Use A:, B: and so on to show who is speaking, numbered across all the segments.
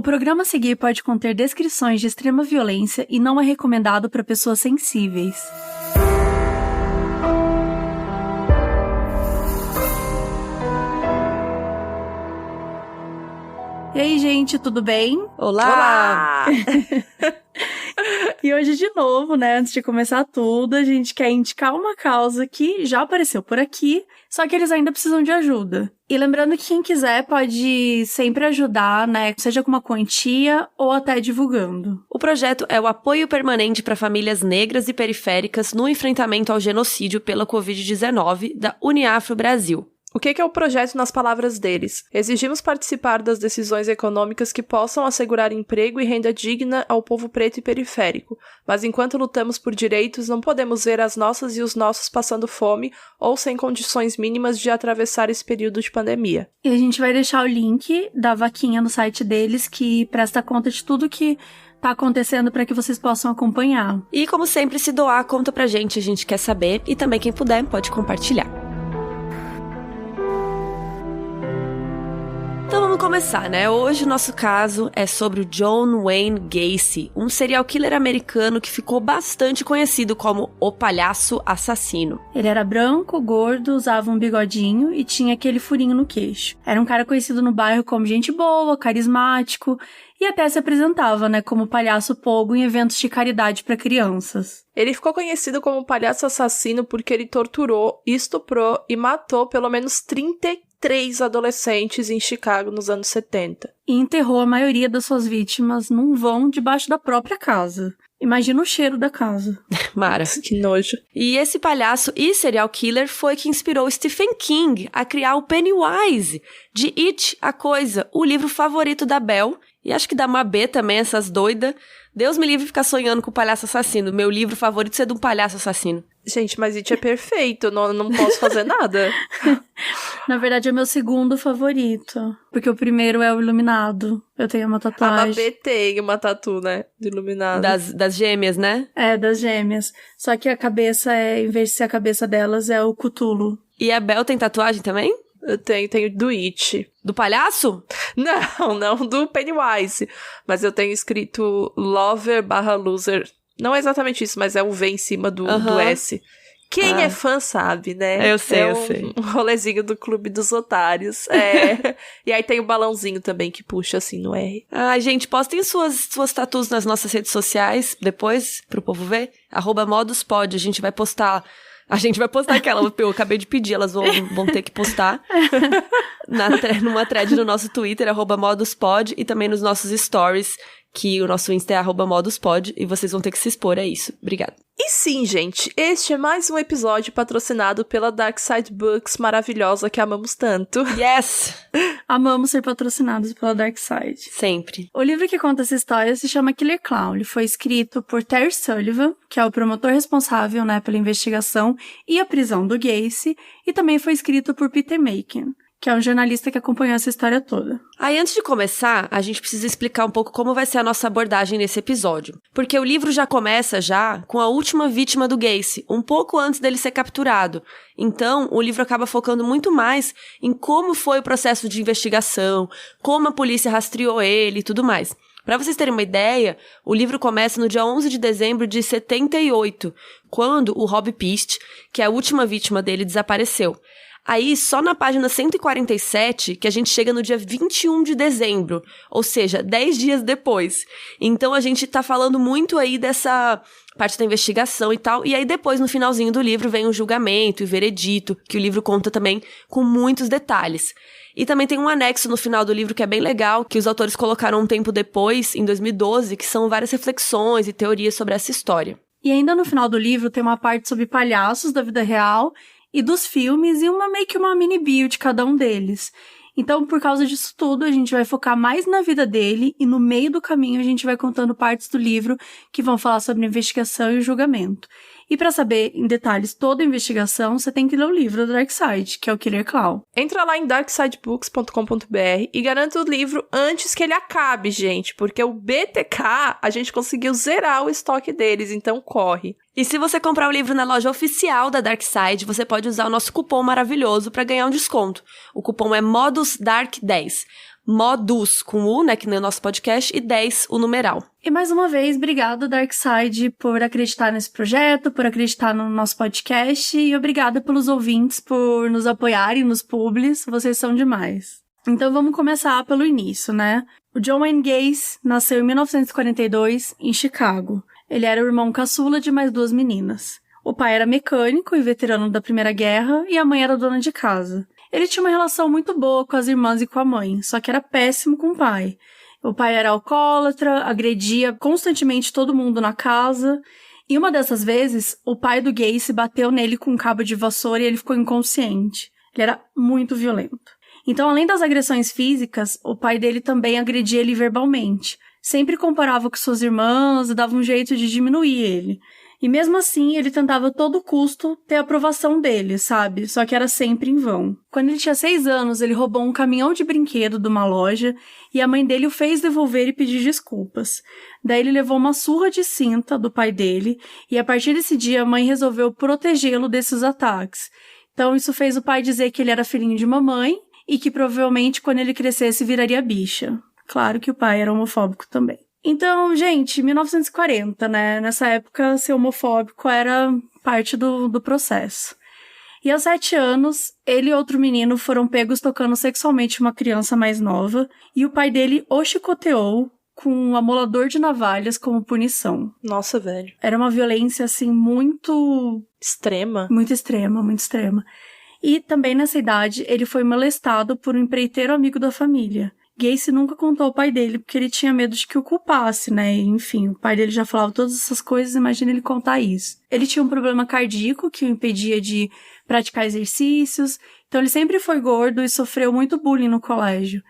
A: O programa a seguir pode conter descrições de extrema violência e não é recomendado para pessoas sensíveis. E aí, gente, tudo bem?
B: Olá!
A: E hoje, de novo, né, antes de começar tudo, a gente quer indicar uma causa que já apareceu por aqui, só que eles ainda precisam de ajuda. E lembrando que quem quiser pode sempre ajudar, né, seja com uma quantia ou até divulgando.
B: O projeto é o apoio permanente para famílias negras e periféricas no enfrentamento ao genocídio pela Covid-19 da Uniafro Brasil.
C: O que é o projeto nas palavras deles? Exigimos participar das decisões econômicas que possam assegurar emprego e renda digna ao povo preto e periférico, mas enquanto lutamos por direitos, não podemos ver as nossas e os nossos passando fome ou sem condições mínimas de atravessar esse período de pandemia.
A: E a gente vai deixar o link da vaquinha no site deles, que presta conta de tudo que tá acontecendo para que vocês possam acompanhar.
B: E como sempre, se doar, conta pra gente, a gente quer saber, e também quem puder pode compartilhar. Então vamos começar, né? Hoje o nosso caso é sobre o John Wayne Gacy, um serial killer americano que ficou bastante conhecido como o Palhaço Assassino.
A: Ele era branco, gordo, usava um bigodinho e tinha aquele furinho no queixo. Era um cara conhecido no bairro como gente boa, carismático e até se apresentava, né, como palhaço pogo em eventos de caridade para crianças.
C: Ele ficou conhecido como Palhaço Assassino porque ele torturou, estuprou e matou pelo menos 33 adolescentes em Chicago nos anos 70.
A: E enterrou a maioria das suas vítimas num vão debaixo da própria casa. Imagina o cheiro da casa.
B: Mara.
C: Que nojo.
B: E esse palhaço e serial killer foi que inspirou Stephen King a criar o Pennywise, de It, a Coisa, o livro favorito da Belle, e acho que da Mabê também, essas doidas. Deus me livre ficar sonhando com o palhaço assassino. Meu livro favorito é ser de um palhaço assassino.
C: Gente, mas It é perfeito, não posso fazer nada.
A: Na verdade, é meu segundo favorito, porque o primeiro é o Iluminado. Eu tenho uma tatuagem.
C: A Mabê tem uma tatu, né, de Iluminado.
B: Das gêmeas, né?
A: É, das gêmeas. Só que a cabeça em vez de ser a cabeça delas, é o Cthulhu.
B: E a Belle tem tatuagem também?
C: Eu tenho do It.
B: Do palhaço?
C: Não do Pennywise. Mas eu tenho escrito Lover/Loser. Não é exatamente isso, mas é o V em cima do S. Quem é fã sabe, né?
B: Eu sei.
C: Um rolezinho do Clube dos Otários. É. E aí tem o balãozinho também que puxa assim no R.
B: Ai, gente, postem suas tatus nas nossas redes sociais depois, pro povo ver. @moduspod, a gente vai postar aquela, eu acabei de pedir, elas vão ter que postar numa thread no nosso Twitter, @moduspod, e também nos nossos stories, que o nosso Insta é @moduspod, e vocês vão ter que se expor a isso. Obrigada.
C: E sim, gente, este é mais um episódio patrocinado pela Darkside Books maravilhosa que amamos tanto.
B: Yes!
A: Amamos ser patrocinados pela Darkside.
B: Sempre.
A: O livro que conta essa história se chama Killer Clown. Ele foi escrito por Terry Sullivan, que é o promotor responsável, né, pela investigação e a prisão do Gacy, e também foi escrito por Peter Macon, que é um jornalista que acompanhou essa história toda.
B: Aí, antes de começar, a gente precisa explicar um pouco como vai ser a nossa abordagem nesse episódio. Porque o livro já começa com a última vítima do Gacy, um pouco antes dele ser capturado. Então, o livro acaba focando muito mais em como foi o processo de investigação, como a polícia rastreou ele e tudo mais. Para vocês terem uma ideia, o livro começa no dia 11 de dezembro de 78, quando o Rob Pist, que é a última vítima dele, desapareceu. Aí, só na página 147, que a gente chega no dia 21 de dezembro, ou seja, 10 dias depois. Então, a gente tá falando muito aí dessa parte da investigação e tal, e aí depois, no finalzinho do livro, vem o julgamento e o veredito, que o livro conta também com muitos detalhes. E também tem um anexo no final do livro que é bem legal, que os autores colocaram um tempo depois, em 2012, que são várias reflexões e teorias sobre essa história.
A: E ainda no final do livro tem uma parte sobre palhaços da vida real e dos filmes, e meio que uma mini bio de cada um deles. Então, por causa disso tudo, a gente vai focar mais na vida dele, e no meio do caminho a gente vai contando partes do livro que vão falar sobre a investigação e o julgamento. E para saber em detalhes toda a investigação, você tem que ler o livro do Darkside, que é o Killer Clown.
C: Entra lá em darksidebooks.com.br e garanta o livro antes que ele acabe, gente, porque o BTK, a gente conseguiu zerar o estoque deles, então corre.
B: E se você comprar o livro na loja oficial da Darkside, você pode usar o nosso cupom maravilhoso para ganhar um desconto. O cupom é MODUSDARK10. Modus, com U, né, que nem o nosso podcast, e 10, o numeral.
A: E mais uma vez, obrigada, Darkseid, por acreditar nesse projeto, por acreditar no nosso podcast, e obrigada pelos ouvintes por nos apoiarem nos publis, vocês são demais. Então vamos começar pelo início, né? O John Wayne Gacy nasceu em 1942, em Chicago. Ele era o irmão caçula de mais 2 meninas. O pai era mecânico e veterano da Primeira Guerra, e a mãe era dona de casa. Ele tinha uma relação muito boa com as irmãs e com a mãe, só que era péssimo com o pai. O pai era alcoólatra, agredia constantemente todo mundo na casa, e uma dessas vezes, o pai do Gacy bateu nele com um cabo de vassoura e ele ficou inconsciente. Ele era muito violento. Então, além das agressões físicas, o pai dele também agredia ele verbalmente. Sempre comparava com suas irmãs e dava um jeito de diminuir ele. E mesmo assim, ele tentava a todo custo ter a aprovação dele, sabe? Só que era sempre em vão. Quando ele tinha 6 anos, ele roubou um caminhão de brinquedo de uma loja e a mãe dele o fez devolver e pedir desculpas. Daí ele levou uma surra de cinta do pai dele e a partir desse dia a mãe resolveu protegê-lo desses ataques. Então isso fez o pai dizer que ele era filhinho de mamãe e que provavelmente quando ele crescesse viraria bicha. Claro que o pai era homofóbico também. Então, gente, 1940, né? Nessa época, ser homofóbico era parte do processo. E aos 7 anos, ele e outro menino foram pegos tocando sexualmente uma criança mais nova, e o pai dele o chicoteou com um amolador de navalhas como punição.
C: Nossa, velho.
A: Era uma violência, assim, muito...
C: Extrema.
A: Muito extrema, muito extrema. E também nessa idade, ele foi molestado por um empreiteiro amigo da família. Gacy nunca contou ao pai dele, porque ele tinha medo de que o culpasse, né? E, enfim, o pai dele já falava todas essas coisas, imagina ele contar isso. Ele tinha um problema cardíaco que o impedia de praticar exercícios, então ele sempre foi gordo e sofreu muito bullying no colégio.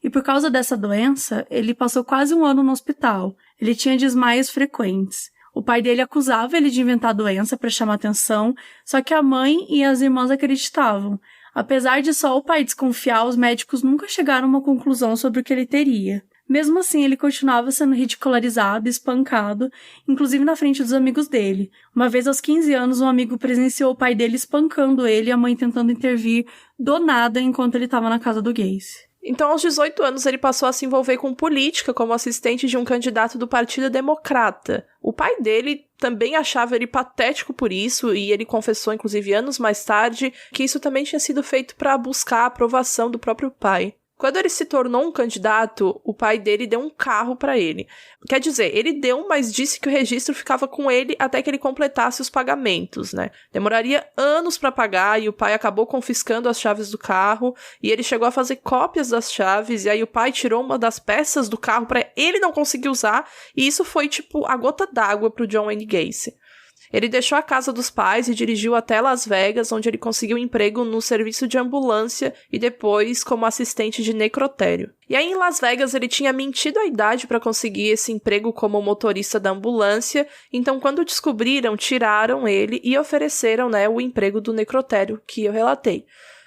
A: E por causa dessa doença, ele passou quase 1 ano no hospital. Ele tinha desmaios frequentes. O pai dele acusava ele de inventar a doença para chamar atenção, só que a mãe e as irmãs acreditavam. Apesar de só o pai desconfiar, os médicos nunca chegaram a uma conclusão sobre o que ele teria. Mesmo assim, ele continuava sendo ridicularizado e espancado, inclusive na frente dos amigos dele. Uma vez aos 15 anos, um amigo presenciou o pai dele espancando ele e a mãe tentando intervir do nada enquanto ele estava na casa do Gacy.
C: Então, aos 18 anos, ele passou a se envolver com política como assistente de um candidato do Partido Democrata. O pai dele também achava ele patético por isso, e ele confessou, inclusive, anos mais tarde, que isso também tinha sido feito para buscar a aprovação do próprio pai. Quando ele se tornou um candidato, o pai dele deu um carro para ele. Quer dizer, ele deu, mas disse que o registro ficava com ele até que ele completasse os pagamentos, né? Demoraria anos para pagar e o pai acabou confiscando as chaves do carro e ele chegou a fazer cópias das chaves e aí o pai tirou uma das peças do carro para ele não conseguir usar e isso foi tipo a gota d'água pro John Wayne Gacy. Ele deixou a casa dos pais e dirigiu até Las Vegas, onde ele conseguiu emprego no serviço de ambulância e depois como assistente de necrotério. E aí em Las Vegas ele tinha mentido a idade para conseguir esse emprego como motorista da ambulância, então quando descobriram, tiraram ele e ofereceram, né, o emprego do necrotério que eu relatei.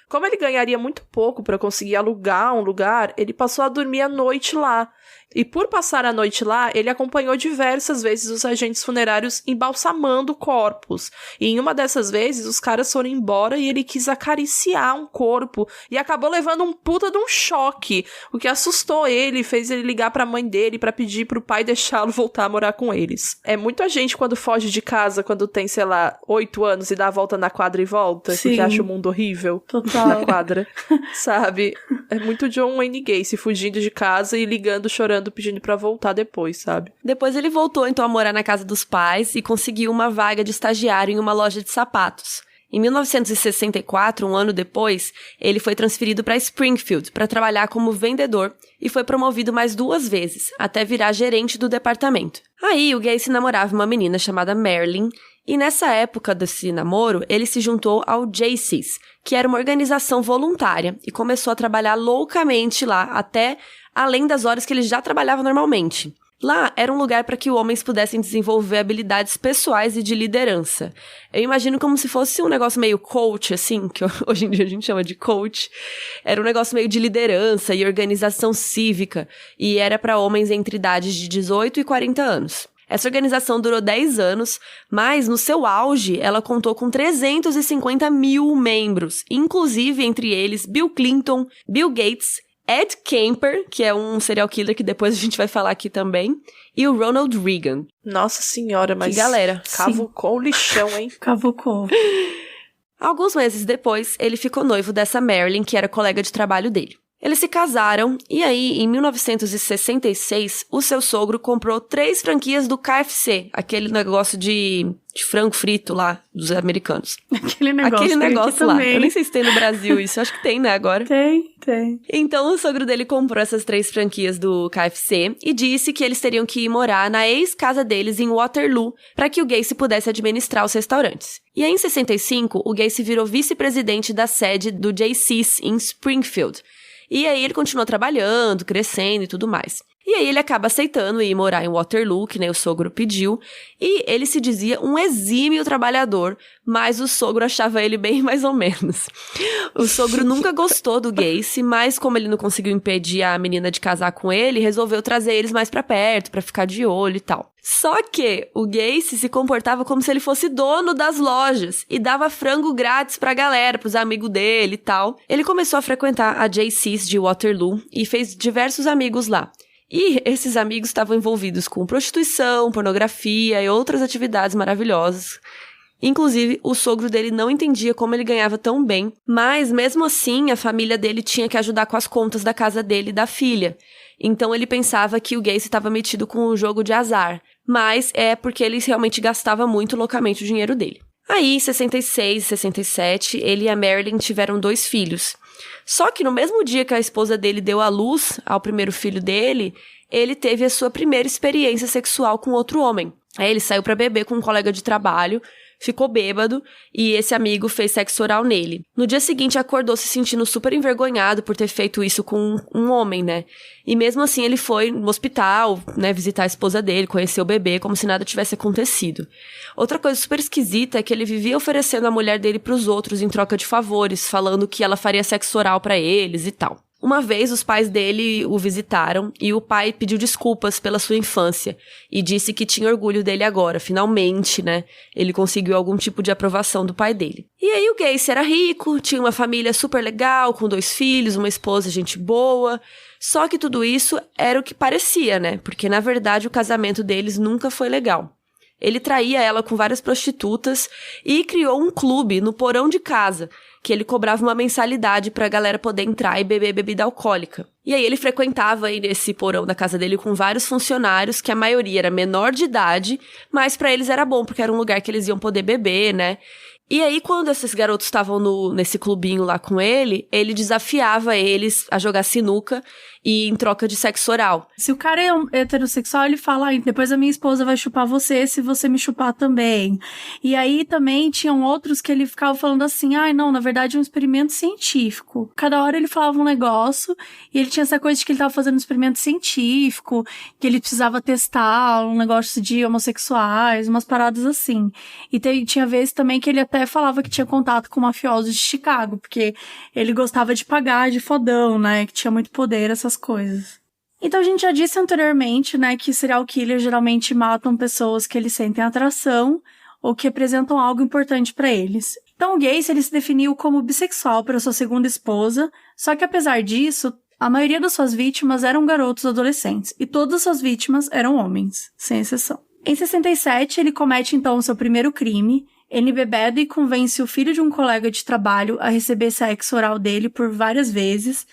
C: Como ele ganharia muito pouco para conseguir alugar um lugar, ele passou a dormir à noite lá. E por passar a noite lá, ele acompanhou diversas vezes os agentes funerários embalsamando corpos. E em uma dessas vezes, os caras foram embora e ele quis acariciar um corpo. E acabou levando um puta de um choque. O que assustou ele, fez ele ligar pra mãe dele pra pedir pro pai deixá-lo voltar a morar com eles. É muita gente quando foge de casa, quando tem, sei lá, 8 anos e dá a volta na quadra e volta.
A: Sim.
C: Porque acha o mundo horrível.
A: Total.
C: Na quadra. Sabe? É muito John Wayne Gacy fugindo de casa e ligando, chorando, pedindo pra voltar depois, sabe?
B: Depois ele voltou, então, a morar na casa dos pais e conseguiu uma vaga de estagiário em uma loja de sapatos. Em 1964, um ano depois, ele foi transferido para Springfield para trabalhar como vendedor e foi promovido mais 2 vezes, até virar gerente do departamento. Aí, o Gacy namorava uma menina chamada Marilyn, e nessa época desse namoro, ele se juntou ao Jaycees, que era uma organização voluntária, e começou a trabalhar loucamente lá, até além das horas que ele já trabalhava normalmente. Lá era um lugar para que homens pudessem desenvolver habilidades pessoais e de liderança. Eu imagino como se fosse um negócio meio coach, assim, que hoje em dia a gente chama de coach. Era um negócio meio de liderança e organização cívica, e era para homens entre idades de 18 e 40 anos. Essa organização durou 10 anos, mas no seu auge ela contou com 350 mil membros, inclusive entre eles Bill Clinton, Bill Gates, Ed Kemper, que é um serial killer que depois a gente vai falar aqui também, e o Ronald Reagan.
C: Nossa senhora, mas
B: que galera.
C: Cavucou o lixão, hein?
A: Cavucou.
B: Alguns meses depois, ele ficou noivo dessa Marilyn, que era colega de trabalho dele. Eles se casaram e aí, em 1966, o seu sogro comprou 3 franquias do KFC, aquele negócio de frango frito lá, dos americanos.
A: Aquele negócio lá. Também.
B: Eu nem sei se tem no Brasil isso, acho que tem, né, agora?
A: Tem.
B: Então, o sogro dele comprou essas 3 franquias do KFC e disse que eles teriam que ir morar na ex-casa deles em Waterloo para que o Gacy pudesse administrar os restaurantes. E aí, em 65, o Gacy virou vice-presidente da sede do Jaycees em Springfield. E aí ele continuou trabalhando, crescendo e tudo mais. E aí ele acaba aceitando ir morar em Waterloo, que nem o sogro pediu, e ele se dizia um exímio trabalhador, mas o sogro achava ele bem mais ou menos. O sogro nunca gostou do Gacy, mas como ele não conseguiu impedir a menina de casar com ele, resolveu trazer eles mais pra perto, pra ficar de olho e tal. Só que o Gacy se comportava como se ele fosse dono das lojas e dava frango grátis pra galera, pros amigos dele e tal. Ele começou a frequentar a Jaycees de Waterloo e fez diversos amigos lá. E esses amigos estavam envolvidos com prostituição, pornografia e outras atividades maravilhosas. Inclusive, o sogro dele não entendia como ele ganhava tão bem, mas mesmo assim a família dele tinha que ajudar com as contas da casa dele e da filha. Então ele pensava que o Gacy estava metido com um jogo de azar, mas é porque ele realmente gastava muito loucamente o dinheiro dele. Aí, em 66 e 67, ele e a Marilyn tiveram 2 filhos. Só que no mesmo dia que a esposa dele deu à luz ao primeiro filho dele, ele teve a sua primeira experiência sexual com outro homem. Aí ele saiu pra beber com um colega de trabalho, ficou bêbado e esse amigo fez sexo oral nele. No dia seguinte acordou se sentindo super envergonhado por ter feito isso com um homem, né? E mesmo assim ele foi no hospital, né, visitar a esposa dele, conhecer o bebê, como se nada tivesse acontecido. Outra coisa super esquisita é que ele vivia oferecendo a mulher dele pros outros em troca de favores, falando que ela faria sexo oral pra eles e tal. Uma vez, os pais dele o visitaram e o pai pediu desculpas pela sua infância e disse que tinha orgulho dele agora, finalmente, né? Ele conseguiu algum tipo de aprovação do pai dele. E aí o Gacy era rico, tinha uma família super legal, com 2 filhos, uma esposa gente boa. Só que tudo isso era o que parecia, né? Porque, na verdade, o casamento deles nunca foi legal. Ele traía ela com várias prostitutas e criou um clube no porão de casa, que ele cobrava uma mensalidade pra galera poder entrar e beber bebida alcoólica. E aí ele frequentava aí nesse porão da casa dele com vários funcionários, que a maioria era menor de idade, mas pra eles era bom, porque era um lugar que eles iam poder beber, né? E aí, quando esses garotos estavam nesse clubinho lá com ele desafiava eles a jogar sinuca e em troca de sexo oral.
A: Se o cara é heterossexual, ele fala, depois a minha esposa vai chupar você se você me chupar também. E aí também tinham outros que ele ficava falando assim, não, na verdade é um experimento científico. Cada hora ele falava um negócio e ele tinha essa coisa de que ele tava fazendo um experimento científico, que ele precisava testar um negócio de homossexuais, umas paradas assim. E tinha vezes também que ele até falava que tinha contato com mafiosos de Chicago, porque ele gostava de pagar de fodão, né, que tinha muito poder, essas coisas. Então a gente já disse anteriormente, né, que serial killers geralmente matam pessoas que eles sentem atração ou que representam algo importante pra eles. Então o Gacy, ele se definiu como bissexual para sua segunda esposa, só que apesar disso, a maioria das suas vítimas eram garotos adolescentes, e todas as suas vítimas eram homens, sem exceção. Em 67, ele comete então o seu primeiro crime. Ele embebeda e convence o filho de um colega de trabalho a receber sexo oral dele por várias vezes.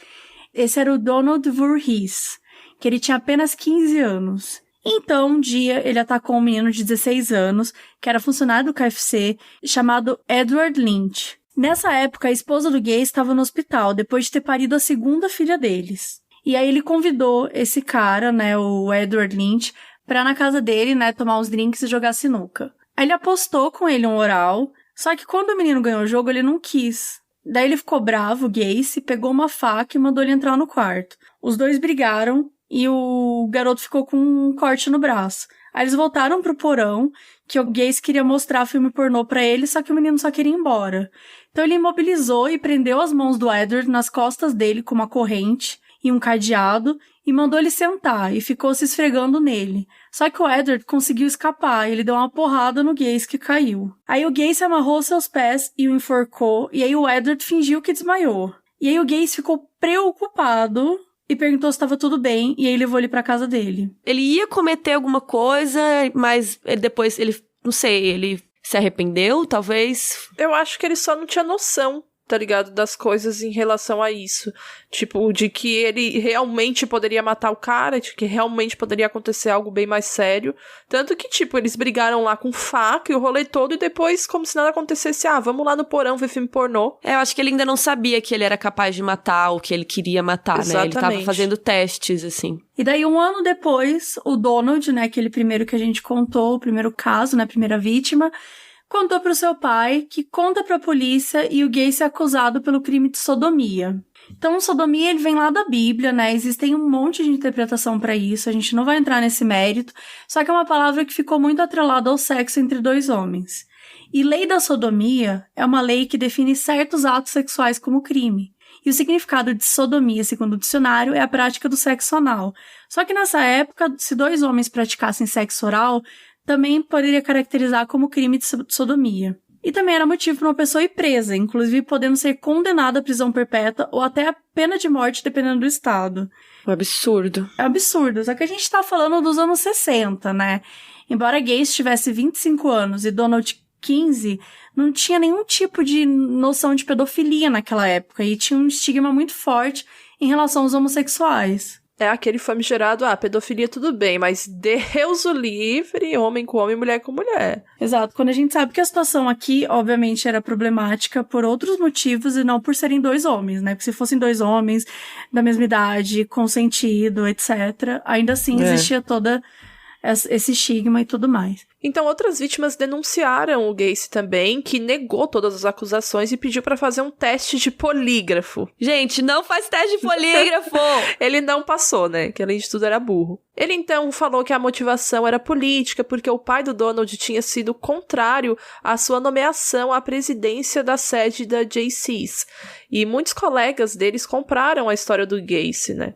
A: Esse era o Donald Voorhees, que ele tinha apenas 15 anos. Então, um dia, ele atacou um menino de 16 anos, que era funcionário do KFC, chamado Edward Lynch. Nessa época, a esposa do Gacy estava no hospital, depois de ter parido a segunda filha deles. E aí ele convidou esse cara, né, o Edward Lynch, pra na casa dele, né, tomar uns drinks e jogar sinuca. Aí ele apostou com ele um oral, só que quando o menino ganhou o jogo, ele não quis. Daí ele ficou bravo, o Gacy, pegou uma faca e mandou ele entrar no quarto. Os dois brigaram e o garoto ficou com um corte no braço. Aí eles voltaram pro porão, que o Gacy queria mostrar filme pornô pra ele, só que o menino só queria ir embora. Então ele imobilizou e prendeu as mãos do Edward nas costas dele com uma corrente e um cadeado e mandou ele sentar e ficou se esfregando nele. Só que o Edward conseguiu escapar, ele deu uma porrada no Gacy que caiu. Aí o Gacy amarrou seus pés e o enforcou, e aí o Edward fingiu que desmaiou. E aí o Gacy ficou preocupado e perguntou se estava tudo bem, e aí levou ele pra casa dele.
B: Ele ia cometer alguma coisa, mas depois ele, não sei, ele se arrependeu, talvez?
C: Eu acho que ele só não tinha noção, tá ligado? Das coisas em relação a isso. Tipo, de que ele realmente poderia matar o cara, de que realmente poderia acontecer algo bem mais sério. Tanto que, tipo, eles brigaram lá com faca e o rolê todo, e depois, como se nada acontecesse, vamos lá no porão ver filme pornô.
B: Eu acho que ele ainda não sabia que ele era capaz de matar o que ele queria matar,
C: Exatamente.
B: né? Ele tava fazendo testes, assim.
A: E daí, 1 ano depois, o Donald, né, aquele primeiro que a gente contou, o primeiro caso, né, a primeira vítima, contou pro seu pai, que conta pra polícia, e o Gacy é acusado pelo crime de sodomia. Então, sodomia, ele vem lá da Bíblia, né? Existem um monte de interpretação pra isso, a gente não vai entrar nesse mérito, só que é uma palavra que ficou muito atrelada ao sexo entre 2 homens. E lei da sodomia é uma lei que define certos atos sexuais como crime. E o significado de sodomia, segundo o dicionário, é a prática do sexo anal. Só que nessa época, se 2 homens praticassem sexo oral, também poderia caracterizar como crime de sodomia. E também era motivo para uma pessoa ir presa, inclusive podendo ser condenada à prisão perpétua ou até a pena de morte, dependendo do estado.
B: Um absurdo.
A: É absurdo, só que a gente tá falando dos anos 60, né? Embora Gacy tivesse 25 anos e Donald 15, não tinha nenhum tipo de noção de pedofilia naquela época e tinha um estigma muito forte em relação aos homossexuais.
C: É aquele famigerado, pedofilia tudo bem, mas Deus o livre, homem com homem, mulher com mulher.
A: Exato, quando a gente sabe que a situação aqui, obviamente, era problemática por outros motivos e não por serem 2 homens, né? Porque se fossem 2 homens da mesma idade, consentido, etc., ainda assim existia toda esse estigma e tudo mais.
C: Então, outras vítimas denunciaram o Gacy também, que negou todas as acusações e pediu pra fazer um teste de polígrafo.
B: Gente, não faz teste de polígrafo!
C: Ele não passou, né? Que além de tudo era burro. Ele então falou que a motivação era política, porque o pai do Donald tinha sido contrário à sua nomeação à presidência da sede da JC's. E muitos colegas deles compraram a história do Gacy, né?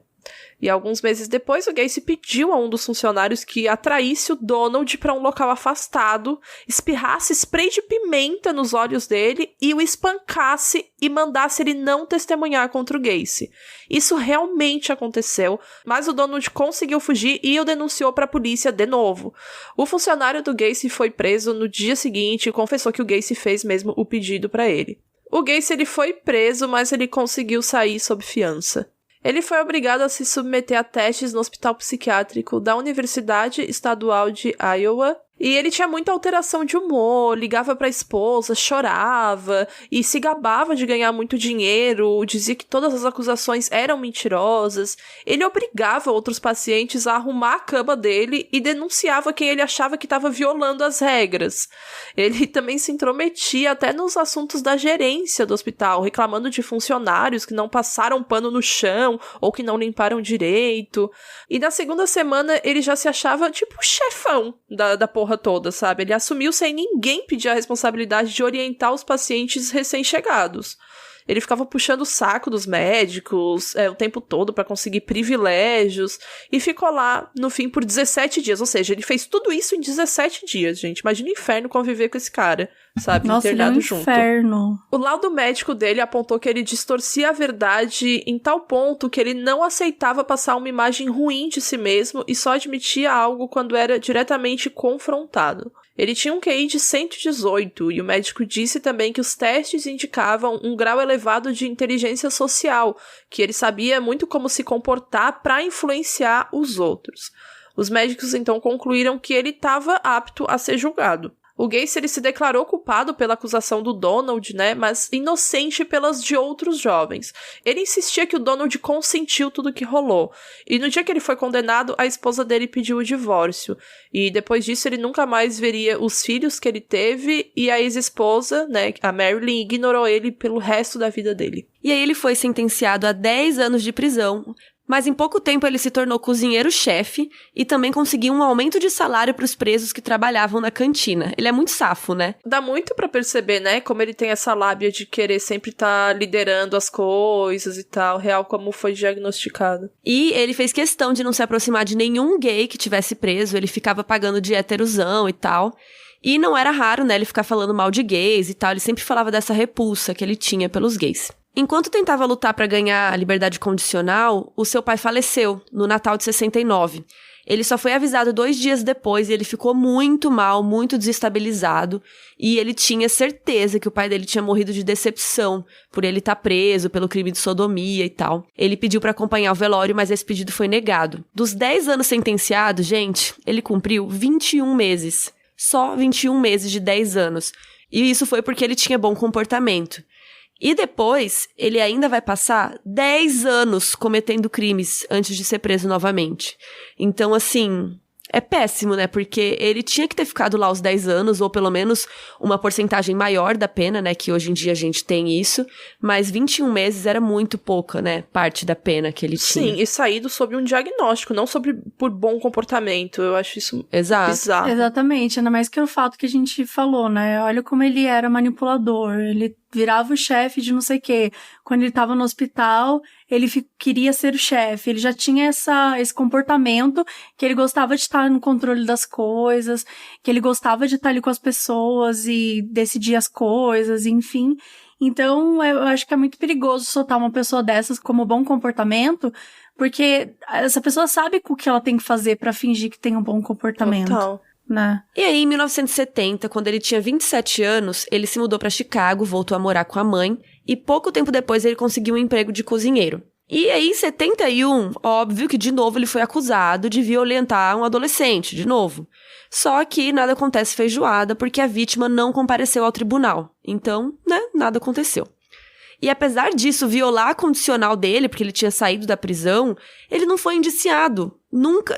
C: E alguns meses depois, o Gacy pediu a um dos funcionários que atraísse o Donald para um local afastado, espirrasse spray de pimenta nos olhos dele e o espancasse e mandasse ele não testemunhar contra o Gacy. Isso realmente aconteceu, mas o Donald conseguiu fugir e o denunciou para a polícia de novo. O funcionário do Gacy foi preso no dia seguinte e confessou que o Gacy fez mesmo o pedido para ele. O Gacy ele foi preso, mas ele conseguiu sair sob fiança. Ele foi obrigado a se submeter a testes no hospital psiquiátrico da Universidade Estadual de Iowa. E ele tinha muita alteração de humor, ligava pra esposa, chorava e se gabava de ganhar muito dinheiro, dizia que todas as acusações eram mentirosas. Ele obrigava outros pacientes a arrumar a cama dele e denunciava quem ele achava que estava violando as regras. Ele também se intrometia até nos assuntos da gerência do hospital, reclamando de funcionários que não passaram pano no chão ou que não limparam direito. E na segunda semana ele já se achava tipo o chefão da porra toda, sabe? Ele assumiu sem ninguém pedir a responsabilidade de orientar os pacientes recém-chegados. Ele ficava puxando o saco dos médicos o tempo todo pra conseguir privilégios e ficou lá, no fim, por 17 dias. Ou seja, ele fez tudo isso em 17 dias, gente. Imagina o inferno conviver com esse cara, sabe?
A: Nossa,
C: internado
A: ele é um
C: junto.
A: inferno.
C: O laudo médico dele apontou que ele distorcia a verdade em tal ponto que ele não aceitava passar uma imagem ruim de si mesmo e só admitia algo quando era diretamente confrontado. Ele tinha um QI de 118 e o médico disse também que os testes indicavam um grau elevado de inteligência social, que ele sabia muito como se comportar para influenciar os outros. Os médicos então concluíram que ele estava apto a ser julgado. O Gacy ele se declarou culpado pela acusação do Donald, né, mas inocente pelas de outros jovens. Ele insistia que o Donald consentiu tudo que rolou. E no dia que ele foi condenado, a esposa dele pediu o divórcio. E depois disso ele nunca mais veria os filhos que ele teve e a ex-esposa, né, a Marilyn, ignorou ele pelo resto da vida dele.
B: E aí ele foi sentenciado a 10 anos de prisão. Mas em pouco tempo ele se tornou cozinheiro-chefe e também conseguiu um aumento de salário para os presos que trabalhavam na cantina. Ele é muito safo, né?
C: Dá muito pra perceber, né? Como ele tem essa lábia de querer sempre estar liderando as coisas e tal, real como foi diagnosticado.
B: E ele fez questão de não se aproximar de nenhum gay que tivesse preso, ele ficava pagando de héterozão e tal. E não era raro, né, ele ficar falando mal de gays e tal, ele sempre falava dessa repulsa que ele tinha pelos gays. Enquanto tentava lutar para ganhar a liberdade condicional, o seu pai faleceu no Natal de 69. Ele só foi avisado 2 dias depois e ele ficou muito mal, muito desestabilizado. E ele tinha certeza que o pai dele tinha morrido de decepção por ele estar preso pelo crime de sodomia e tal. Ele pediu para acompanhar o velório, mas esse pedido foi negado. Dos 10 anos sentenciado, gente, ele cumpriu 21 meses. Só 21 meses de 10 anos. E isso foi porque ele tinha bom comportamento. E depois, ele ainda vai passar 10 anos cometendo crimes antes de ser preso novamente. Então, assim, é péssimo, né? Porque ele tinha que ter ficado lá os 10 anos, ou pelo menos uma porcentagem maior da pena, né? Que hoje em dia a gente tem isso. Mas 21 meses era muito pouca, né? Parte da pena que ele tinha.
C: Sim, e saído sob um diagnóstico, não por bom comportamento. Eu acho isso bizarro.
A: Exatamente, ainda mais que o fato que a gente falou, né? Olha como ele era manipulador, ele virava o chefe de não sei o quê. Quando ele tava no hospital, ele queria ser o chefe. Ele já tinha esse comportamento que ele gostava de estar no controle das coisas, que ele gostava de estar ali com as pessoas e decidir as coisas, enfim. Então, eu acho que é muito perigoso soltar uma pessoa dessas como bom comportamento, porque essa pessoa sabe o que ela tem que fazer pra fingir que tem um bom comportamento.
C: Total.
A: Né?
B: E aí, em 1970, quando ele tinha 27 anos, ele se mudou para Chicago, voltou a morar com a mãe, e pouco tempo depois ele conseguiu um emprego de cozinheiro. E aí, em 71, óbvio que de novo ele foi acusado de violentar um adolescente, de novo. Só que nada acontece feijoada, porque a vítima não compareceu ao tribunal. Então, né, nada aconteceu. E apesar disso violar a condicional dele, porque ele tinha saído da prisão, ele não foi indiciado. Nunca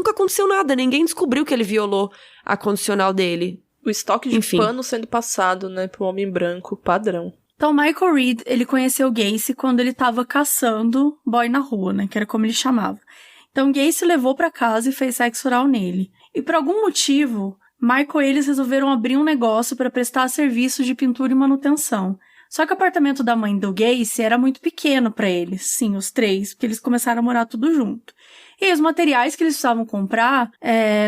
B: aconteceu nada. Ninguém descobriu que ele violou a condicional dele.
C: O estoque de pano sendo passado, né, pro homem branco padrão.
A: Então, Michael Reed, ele conheceu Gacy quando ele tava caçando boy na rua, né, que era como ele chamava. Então, Gacy levou pra casa e fez sexo oral nele. E por algum motivo, Michael e eles resolveram abrir um negócio para prestar serviços de pintura e manutenção. Só que o apartamento da mãe do Gacy era muito pequeno pra eles, sim, os 3, porque eles começaram a morar tudo junto. E os materiais que eles precisavam comprar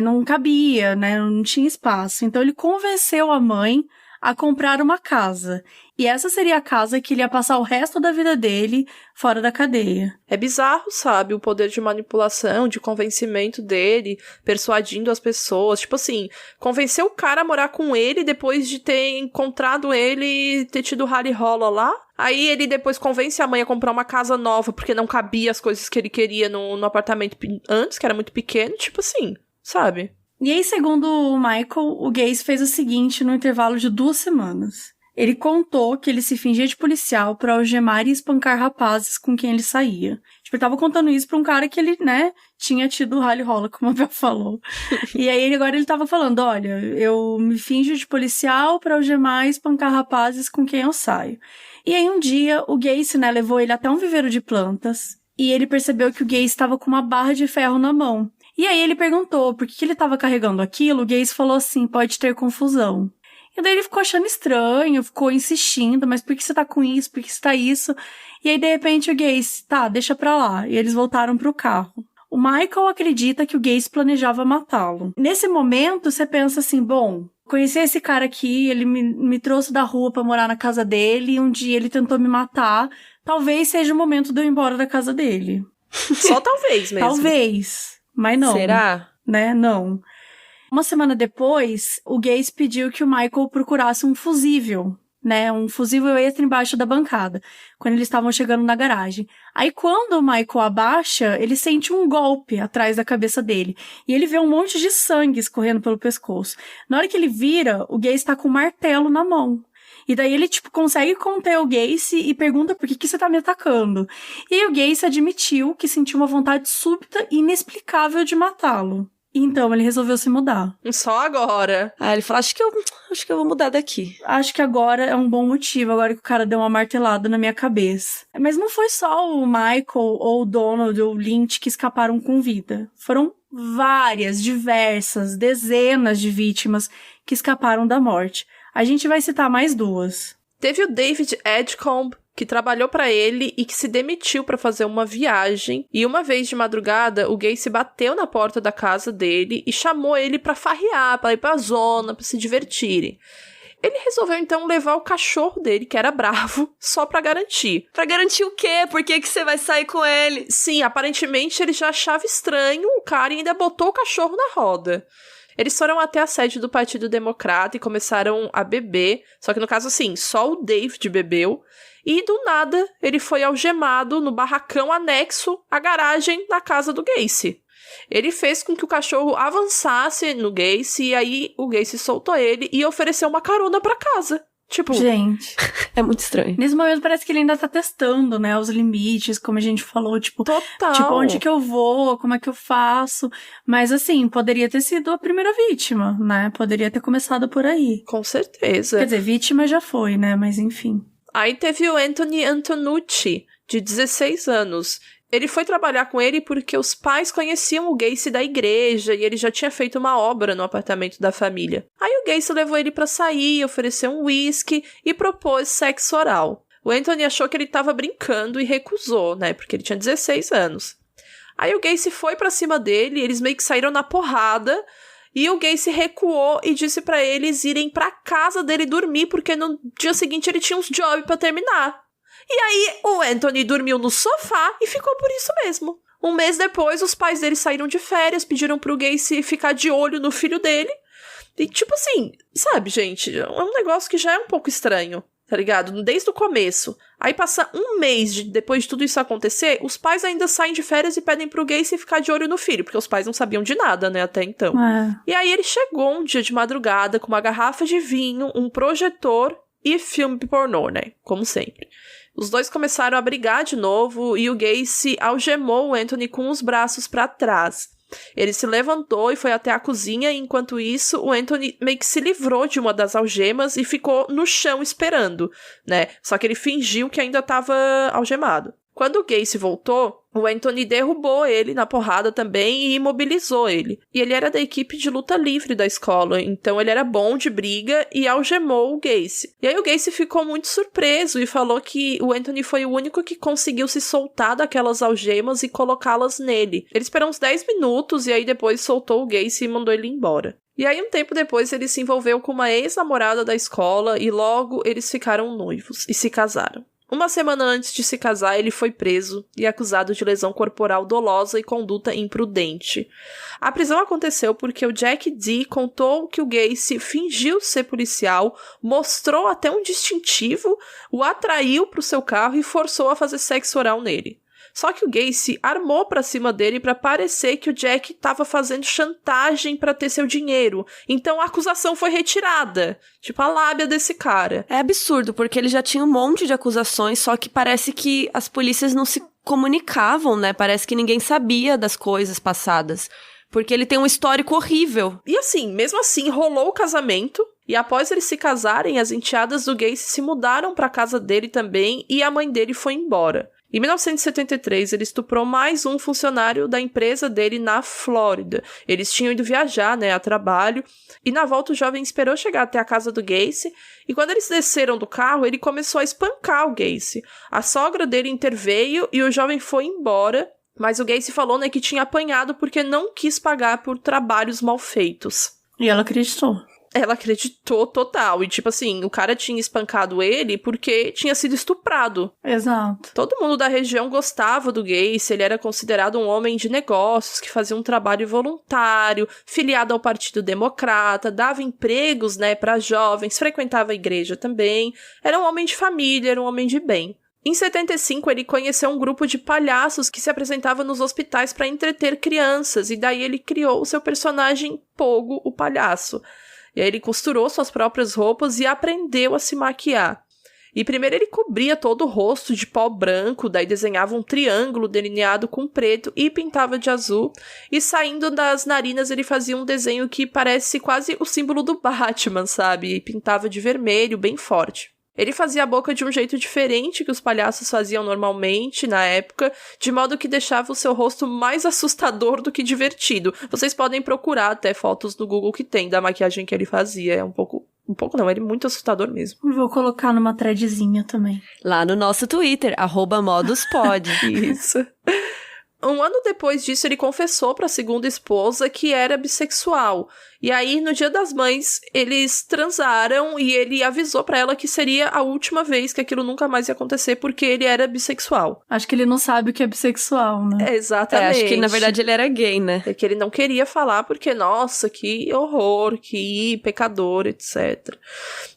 A: não cabia, né, não tinha espaço. Então ele convenceu a mãe a comprar uma casa. E essa seria a casa que ele ia passar o resto da vida dele fora da cadeia.
C: É bizarro, sabe? O poder de manipulação, de convencimento dele, persuadindo as pessoas. Tipo assim, convencer o cara a morar com ele depois de ter encontrado ele e ter tido rally rola lá. Aí ele depois convence a mãe a comprar uma casa nova porque não cabia as coisas que ele queria no apartamento antes, que era muito pequeno. Tipo assim, sabe?
A: E aí, segundo o Michael, o Gacy fez o seguinte no intervalo de 2 semanas. Ele contou que ele se fingia de policial pra algemar e espancar rapazes com quem ele saía. Tipo, ele tava contando isso pra um cara que ele, né, tinha tido rally rola, como a Bel falou. E aí, agora ele tava falando, olha, eu me finjo de policial pra algemar e espancar rapazes com quem eu saio. E aí, um dia, o Gacy, né, levou ele até um viveiro de plantas e ele percebeu que o Gacy estava com uma barra de ferro na mão. E aí ele perguntou por que ele estava carregando aquilo, o Gacy falou assim, pode ter confusão. E daí ele ficou achando estranho, ficou insistindo, mas por que você tá com isso, por que você tá isso? E aí de repente o Gacy, tá, deixa pra lá. E eles voltaram pro carro. O Michael acredita que o Gacy planejava matá-lo. Nesse momento você pensa assim, bom, conheci esse cara aqui, ele me trouxe da rua pra morar na casa dele, e um dia ele tentou me matar, talvez seja o momento de eu ir embora da casa dele.
C: Só talvez mesmo.
A: Talvez. Mas não.
B: Será?
A: Né? Não. Uma semana depois, o Gacy pediu que o Michael procurasse um fusível, né? Um fusível extra embaixo da bancada, quando eles estavam chegando na garagem. Aí, quando o Michael abaixa, ele sente um golpe atrás da cabeça dele. E ele vê um monte de sangue escorrendo pelo pescoço. Na hora que ele vira, o Gacy tá com um martelo na mão. E daí ele, consegue conter o Gacy e pergunta por que você tá me atacando. E aí o Gacy admitiu que sentiu uma vontade súbita e inexplicável de matá-lo. Então ele resolveu se mudar.
C: Só agora.
B: Ah, ele falou, acho que eu vou mudar daqui.
A: Acho que agora é um bom motivo, agora que o cara deu uma martelada na minha cabeça. Mas não foi só o Michael, ou o Donald, ou o Lynch que escaparam com vida. Foram várias, diversas, dezenas de vítimas que escaparam da morte. A gente vai citar mais 2.
C: Teve o David Edgecombe, que trabalhou pra ele e que se demitiu pra fazer uma viagem. E uma vez de madrugada, o Gacy bateu na porta da casa dele e chamou ele pra farrear, pra ir pra zona, pra se divertirem. Ele resolveu, então, levar o cachorro dele, que era bravo, só pra garantir.
B: Pra garantir o quê? Por que você vai sair com ele?
C: Sim, aparentemente ele já achava estranho o cara e ainda botou o cachorro na roda. Eles foram até a sede do Partido Democrata e começaram a beber, só que no caso, assim, só o David bebeu. E, do nada, ele foi algemado no barracão anexo à garagem da casa do Gacy. Ele fez com que o cachorro avançasse no Gacy, e aí o Gacy soltou ele e ofereceu uma carona pra casa. Tipo...
A: Gente...
B: É muito estranho.
A: Nesse momento parece que ele ainda tá testando, né, os limites, como a gente falou, tipo...
C: Total.
A: Tipo, onde que eu vou, como é que eu faço... Mas, assim, poderia ter sido a primeira vítima, né? Poderia ter começado por aí.
C: Com certeza.
A: Quer dizer, vítima já foi, né? Mas, enfim...
C: Aí teve o Anthony Antonucci, de 16 anos. Ele foi trabalhar com ele porque os pais conheciam o Gacy da igreja e ele já tinha feito uma obra no apartamento da família. Aí o Gacy levou ele pra sair, ofereceu um whisky e propôs sexo oral. O Anthony achou que ele tava brincando e recusou, né, porque ele tinha 16 anos. Aí o Gacy foi pra cima dele, eles meio que saíram na porrada... E o Gacy recuou e disse pra eles irem pra casa dele dormir, porque no dia seguinte ele tinha uns jobs pra terminar. E aí o Anthony dormiu no sofá e ficou por isso mesmo. Um mês depois, os pais dele saíram de férias, pediram pro Gacy ficar de olho no filho dele. E tipo assim, sabe, gente, é um negócio que já é um pouco estranho, tá ligado? Desde o começo. Aí passa um mês depois de tudo isso acontecer, os pais ainda saem de férias e pedem pro Gacy ficar de olho no filho, porque os pais não sabiam de nada, né, até então. E aí ele chegou um dia de madrugada com uma garrafa de vinho, um projetor e filme pornô, né, como sempre. Os dois começaram a brigar de novo e o Gacy algemou o Anthony com os braços pra trás. Ele se levantou e foi até a cozinha, e enquanto isso, o Anthony meio que se livrou de uma das algemas e ficou no chão esperando, né? Só que ele fingiu que ainda estava algemado. Quando o Gacy voltou, o Anthony derrubou ele na porrada também e imobilizou ele. E ele era da equipe de luta livre da escola, então ele era bom de briga e algemou o Gacy. E aí o Gacy ficou muito surpreso e falou que o Anthony foi o único que conseguiu se soltar daquelas algemas e colocá-las nele. Ele esperou uns 10 minutos e aí depois soltou o Gacy e mandou ele embora. E aí, um tempo depois, ele se envolveu com uma ex-namorada da escola e logo eles ficaram noivos e se casaram. Uma semana antes de se casar, ele foi preso e acusado de lesão corporal dolosa e conduta imprudente. A prisão aconteceu porque o Jack D contou que o Gacy fingiu ser policial, mostrou até um distintivo, o atraiu para o seu carro e forçou a fazer sexo oral nele. Só que o Gacy armou pra cima dele pra parecer que o Jack tava fazendo chantagem pra ter seu dinheiro. Então a acusação foi retirada. Tipo, a lábia desse cara.
B: É absurdo, porque ele já tinha um monte de acusações, só que parece que as polícias não se comunicavam, né? Parece que ninguém sabia das coisas passadas. Porque ele tem um histórico horrível.
C: E assim, mesmo assim, rolou o casamento. E após eles se casarem, as enteadas do Gacy se mudaram pra casa dele também e a mãe dele foi embora. Em 1973, ele estuprou mais um funcionário da empresa dele na Flórida. Eles tinham ido viajar, né, a trabalho, e na volta o jovem esperou chegar até a casa do Gacy, e quando eles desceram do carro, ele começou a espancar o Gacy. A sogra dele interveio e o jovem foi embora, mas o Gacy falou, né, que tinha apanhado porque não quis pagar por trabalhos mal feitos.
A: E ela acreditou.
C: Ela acreditou total. E, tipo assim, o cara tinha espancado ele porque tinha sido estuprado.
A: Exato.
C: Todo mundo da região gostava do Gacy. Ele era considerado um homem de negócios que fazia um trabalho voluntário, filiado ao Partido Democrata, dava empregos, né, para jovens, frequentava a igreja também. Era um homem de família, era um homem de bem. Em 75, ele conheceu um grupo de palhaços que se apresentava nos hospitais para entreter crianças. E daí ele criou o seu personagem Pogo, o palhaço. E aí ele costurou suas próprias roupas e aprendeu a se maquiar. E primeiro ele cobria todo o rosto de pó branco, daí desenhava um triângulo delineado com preto e pintava de azul. E saindo das narinas ele fazia um desenho que parece quase o símbolo do Batman, sabe? E pintava de vermelho, bem forte. Ele fazia a boca de um jeito diferente que os palhaços faziam normalmente na época, de modo que deixava o seu rosto mais assustador do que divertido. Vocês podem procurar até fotos no Google que tem da maquiagem que ele fazia. É um pouco não, ele é muito assustador mesmo.
A: Vou colocar numa threadzinha também.
B: Lá no nosso Twitter, @moduspod.
C: Isso. Um ano depois disso, ele confessou para a segunda esposa que era bissexual. E aí, no Dia das Mães, eles transaram e ele avisou para ela que seria a última vez, que aquilo nunca mais ia acontecer, porque ele era bissexual.
A: Acho que ele não sabe o que é bissexual, né?
C: Exatamente.
B: Acho que, na verdade, ele era gay, né?
C: É que ele não queria falar porque, nossa, que horror, que pecador, etc.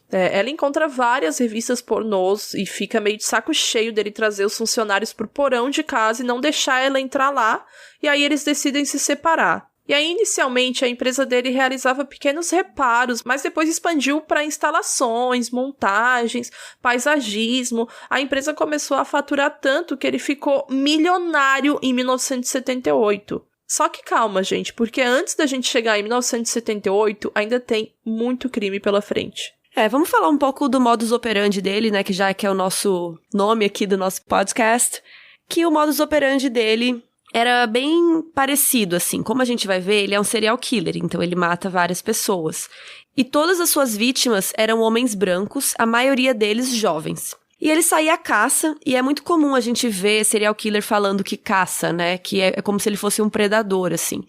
C: Ela encontra várias revistas pornôs e fica meio de saco cheio dele trazer os funcionários pro porão de casa e não deixar ela entrar lá, e aí eles decidem se separar. E aí, inicialmente, a empresa dele realizava pequenos reparos, mas depois expandiu para instalações, montagens, paisagismo. A empresa começou a faturar tanto que ele ficou milionário em 1978. Só que calma, gente, porque antes da gente chegar em 1978, ainda tem muito crime pela frente.
B: Vamos falar um pouco do modus operandi dele, né, que já é o nosso nome aqui do nosso podcast, que o modus operandi dele era bem parecido, assim. Como a gente vai ver, ele é um serial killer, então ele mata várias pessoas. E todas as suas vítimas eram homens brancos, a maioria deles jovens. E ele saía à caça, e é muito comum a gente ver serial killer falando que caça, né, que é como se ele fosse um predador, assim.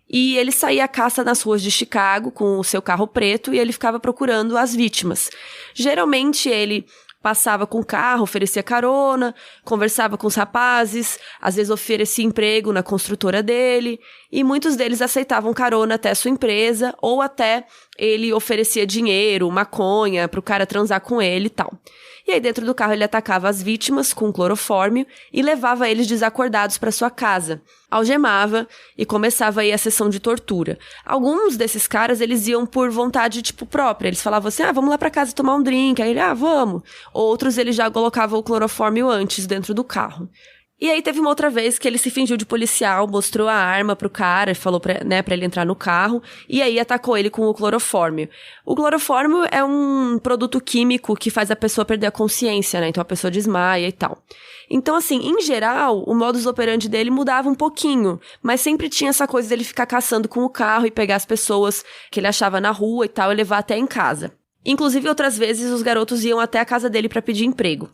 B: E ele saía à caça nas ruas de Chicago com o seu carro preto e ele ficava procurando as vítimas. Geralmente ele passava com o carro, oferecia carona, conversava com os rapazes, às vezes oferecia emprego na construtora dele, e muitos deles aceitavam carona até sua empresa, ou até ele oferecia dinheiro, maconha, pro cara transar com ele e tal. E aí dentro do carro ele atacava as vítimas com clorofórmio e levava eles desacordados para sua casa. Algemava e começava aí a sessão de tortura. Alguns desses caras, eles iam por vontade, própria. Eles falavam assim, vamos lá pra casa tomar um drink. Aí ele, vamos. Outros, ele já colocava o clorofórmio antes dentro do carro. E aí teve uma outra vez que ele se fingiu de policial, mostrou a arma pro cara, falou pra ele entrar no carro, e aí atacou ele com o clorofórmio. O clorofórmio é um produto químico que faz a pessoa perder a consciência, né? Então a pessoa desmaia e tal. Então, assim, em geral, o modus operandi dele mudava um pouquinho, mas sempre tinha essa coisa dele ficar caçando com o carro e pegar as pessoas que ele achava na rua e tal, e levar até em casa. Inclusive, outras vezes, os garotos iam até a casa dele pra pedir emprego.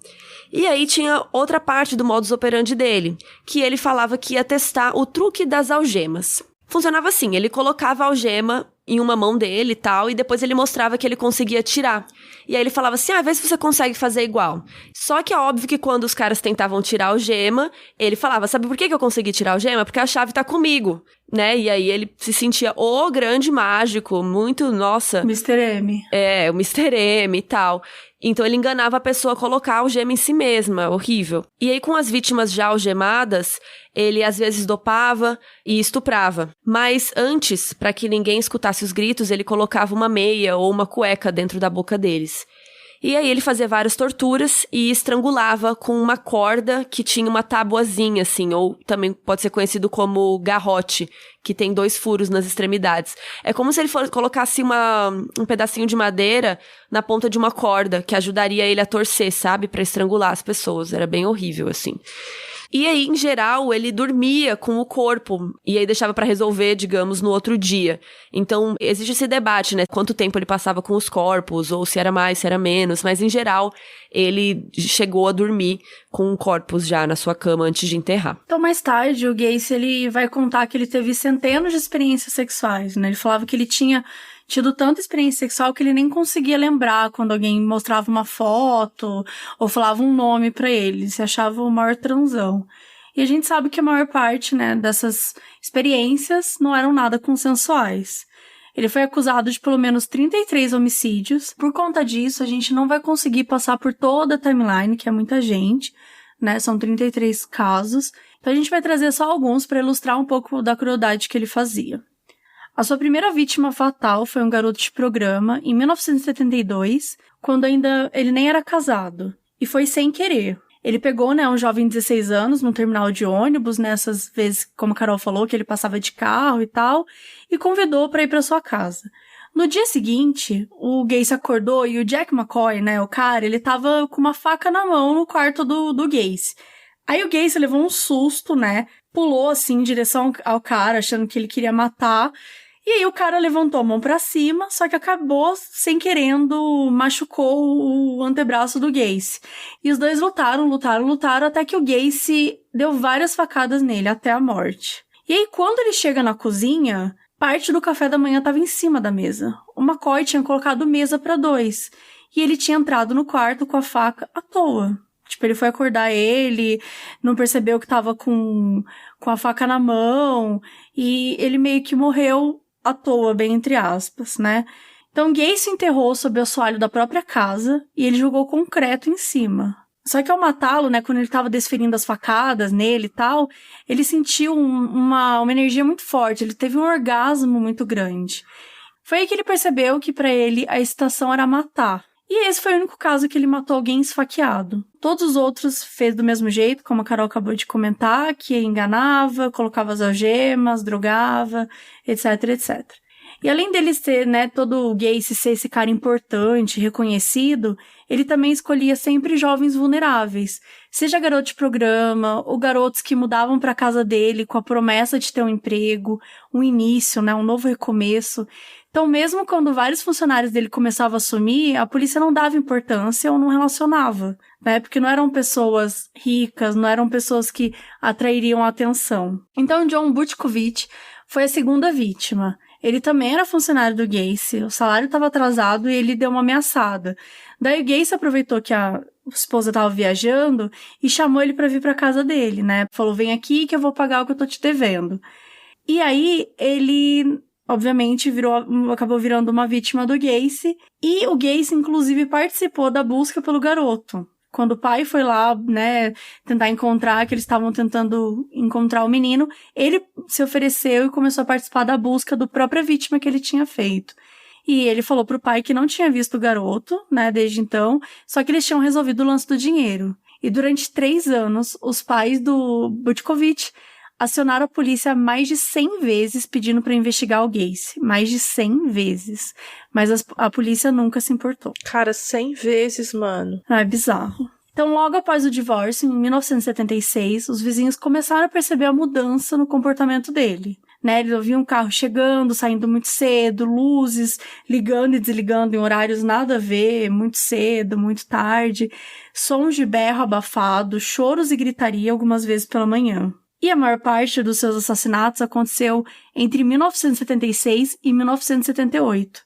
B: E aí tinha outra parte do modus operandi dele, que ele falava que ia testar o truque das algemas. Funcionava assim, ele colocava a algema em uma mão dele e tal, e depois ele mostrava que ele conseguia tirar. E aí ele falava assim, vê se você consegue fazer igual. Só que é óbvio que quando os caras tentavam tirar a algema, ele falava, sabe por que eu consegui tirar a algema? Porque a chave tá comigo, né? E aí ele se sentia o grande mágico, muito, nossa...
A: Mr. M.
B: O Mr. M e tal. Então ele enganava a pessoa a colocar a algema em si mesma, horrível. E aí com as vítimas já algemadas, ele às vezes dopava e estuprava. Mas antes, para que ninguém escutasse os gritos, ele colocava uma meia ou uma cueca dentro da boca deles. E aí ele fazia várias torturas e estrangulava com uma corda que tinha uma tabuazinha, assim, ou também pode ser conhecido como garrote, que tem 2 furos nas extremidades. É como se ele colocasse um pedacinho de madeira na ponta de uma corda, que ajudaria ele a torcer, sabe? Pra estrangular as pessoas. Era bem horrível, assim. E aí, em geral, ele dormia com o corpo e aí deixava pra resolver, digamos, no outro dia. Então, existe esse debate, né? Quanto tempo ele passava com os corpos, ou se era mais, se era menos. Mas, em geral, ele chegou a dormir com corpos já na sua cama antes de enterrar.
A: Então, mais tarde, o Gacy, ele vai contar que ele teve centenas de experiências sexuais, né? Ele falava que ele tinha tido tanta experiência sexual que ele nem conseguia lembrar quando alguém mostrava uma foto ou falava um nome pra ele. Ele se achava o maior transão. E a gente sabe que a maior parte, né, dessas experiências não eram nada consensuais. Ele foi acusado de pelo menos 33 homicídios. Por conta disso, a gente não vai conseguir passar por toda a timeline, que é muita gente, né? São 33 casos. Então a gente vai trazer só alguns para ilustrar um pouco da crueldade que ele fazia. A sua primeira vítima fatal foi um garoto de programa, em 1972, quando ainda ele nem era casado. E foi sem querer. Ele pegou, né, um jovem de 16 anos num terminal de ônibus, nessas vezes, como a Carol falou, que ele passava de carro e tal, e convidou para ir para sua casa. No dia seguinte, o Gacy acordou e o Jack McCoy, né, o cara, ele tava com uma faca na mão no quarto do Gacy. Aí o Gacy levou um susto, né, pulou assim em direção ao cara, achando que ele queria matar. E aí o cara levantou a mão pra cima, só que acabou, sem querendo, machucou o antebraço do Gacy. E os dois lutaram, até que o Gacy deu várias facadas nele, até a morte. E aí, quando ele chega na cozinha, parte do café da manhã estava em cima da mesa. O McCoy tinha colocado mesa pra 2. E ele tinha entrado no quarto com a faca à toa. Tipo, ele foi acordar ele, não percebeu que tava com a faca na mão, e ele meio que morreu à toa, bem entre aspas, né? Então, Gacy enterrou sob o assoalho da própria casa, e ele jogou concreto em cima. Só que ao matá-lo, né, quando ele tava desferindo as facadas nele e tal, ele sentiu uma energia muito forte, ele teve um orgasmo muito grande. Foi aí que ele percebeu que pra ele a excitação era matar. E esse foi o único caso que ele matou alguém esfaqueado. Todos os outros fez do mesmo jeito, como a Carol acabou de comentar, que enganava, colocava as algemas, drogava, etc, etc. E além dele ser, né, todo o Gacy ser esse cara importante, reconhecido, ele também escolhia sempre jovens vulneráveis. Seja garoto de programa, ou garotos que mudavam para casa dele com a promessa de ter um emprego, um início, né, um novo recomeço. Então, mesmo quando vários funcionários dele começavam a sumir, a polícia não dava importância ou não relacionava, né? Porque não eram pessoas ricas, não eram pessoas que atrairiam a atenção. Então, John Butkovich foi a segunda vítima. Ele também era funcionário do Gacy, o salário estava atrasado e ele deu uma ameaçada. Daí o Gacy aproveitou que a esposa estava viajando e chamou ele para vir para casa dele, né? Falou, vem aqui que eu vou pagar o que eu tô te devendo. E aí ele, obviamente, acabou virando uma vítima do Gacy, e o Gacy, inclusive, participou da busca pelo garoto. Quando o pai foi lá, né, tentar encontrar, que eles estavam tentando encontrar o menino, ele se ofereceu e começou a participar da busca da própria vítima que ele tinha feito. E ele falou pro pai que não tinha visto o garoto, né, desde então, só que eles tinham resolvido o lance do dinheiro. E durante 3 anos, os pais do Butkovich acionaram a polícia mais de 100 vezes pedindo para investigar o Gacy. Mais de 100 vezes. Mas a polícia nunca se importou.
C: Cara, 100 vezes, mano.
A: É bizarro. Então, logo após o divórcio, em 1976, os vizinhos começaram a perceber a mudança no comportamento dele. Né? Eles ouviam um carro chegando, saindo muito cedo, luzes ligando e desligando em horários nada a ver, muito cedo, muito tarde, sons de berro abafado, choros e gritaria algumas vezes pela manhã. E a maior parte dos seus assassinatos aconteceu entre 1976 e 1978.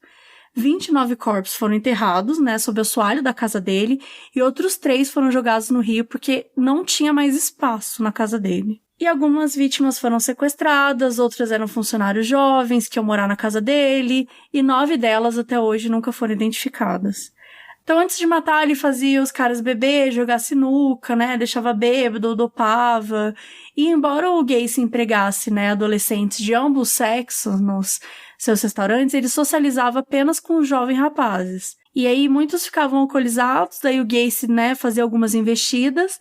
A: 29 corpos foram enterrados, né, sob o assoalho da casa dele, e outros 3 foram jogados no rio porque não tinha mais espaço na casa dele. E algumas vítimas foram sequestradas, outras eram funcionários jovens que iam morar na casa dele, e 9 delas até hoje nunca foram identificadas. Então, antes de matar, ele fazia os caras beber, jogar sinuca, né, deixava bêbado, dopava. E embora o Gacy empregasse, né, adolescentes de ambos sexos nos seus restaurantes, ele socializava apenas com os jovens rapazes. E aí, muitos ficavam alcoolizados, daí o Gacy, né, fazia algumas investidas,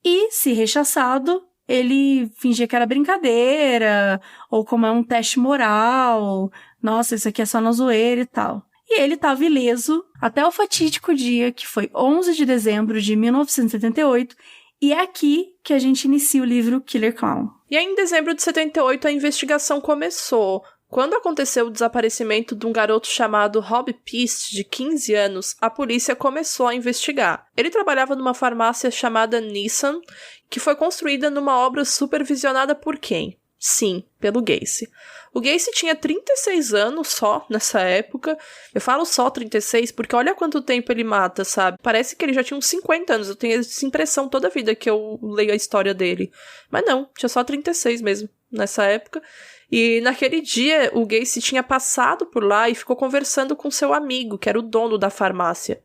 A: e, se rechaçado, ele fingia que era brincadeira, ou como é um teste moral, nossa, isso aqui é só na zoeira e tal. E ele estava ileso até o fatídico dia, que foi 11 de dezembro de 1978, e é aqui que a gente inicia o livro Killer Clown.
C: E aí, em dezembro de 78, a investigação começou. Quando aconteceu o desaparecimento de um garoto chamado Rob Pist, de 15 anos, a polícia começou a investigar. Ele trabalhava numa farmácia chamada Nissan, que foi construída numa obra supervisionada por quem? Sim, pelo Gacy. O Gacy tinha 36 anos só nessa época. Eu falo só 36 porque olha quanto tempo ele mata, sabe? Parece que ele já tinha uns 50 anos. Eu tenho essa impressão toda a vida que eu leio a história dele. Mas não, tinha só 36 mesmo nessa época. E naquele dia o Gacy tinha passado por lá e ficou conversando com seu amigo, que era o dono da farmácia.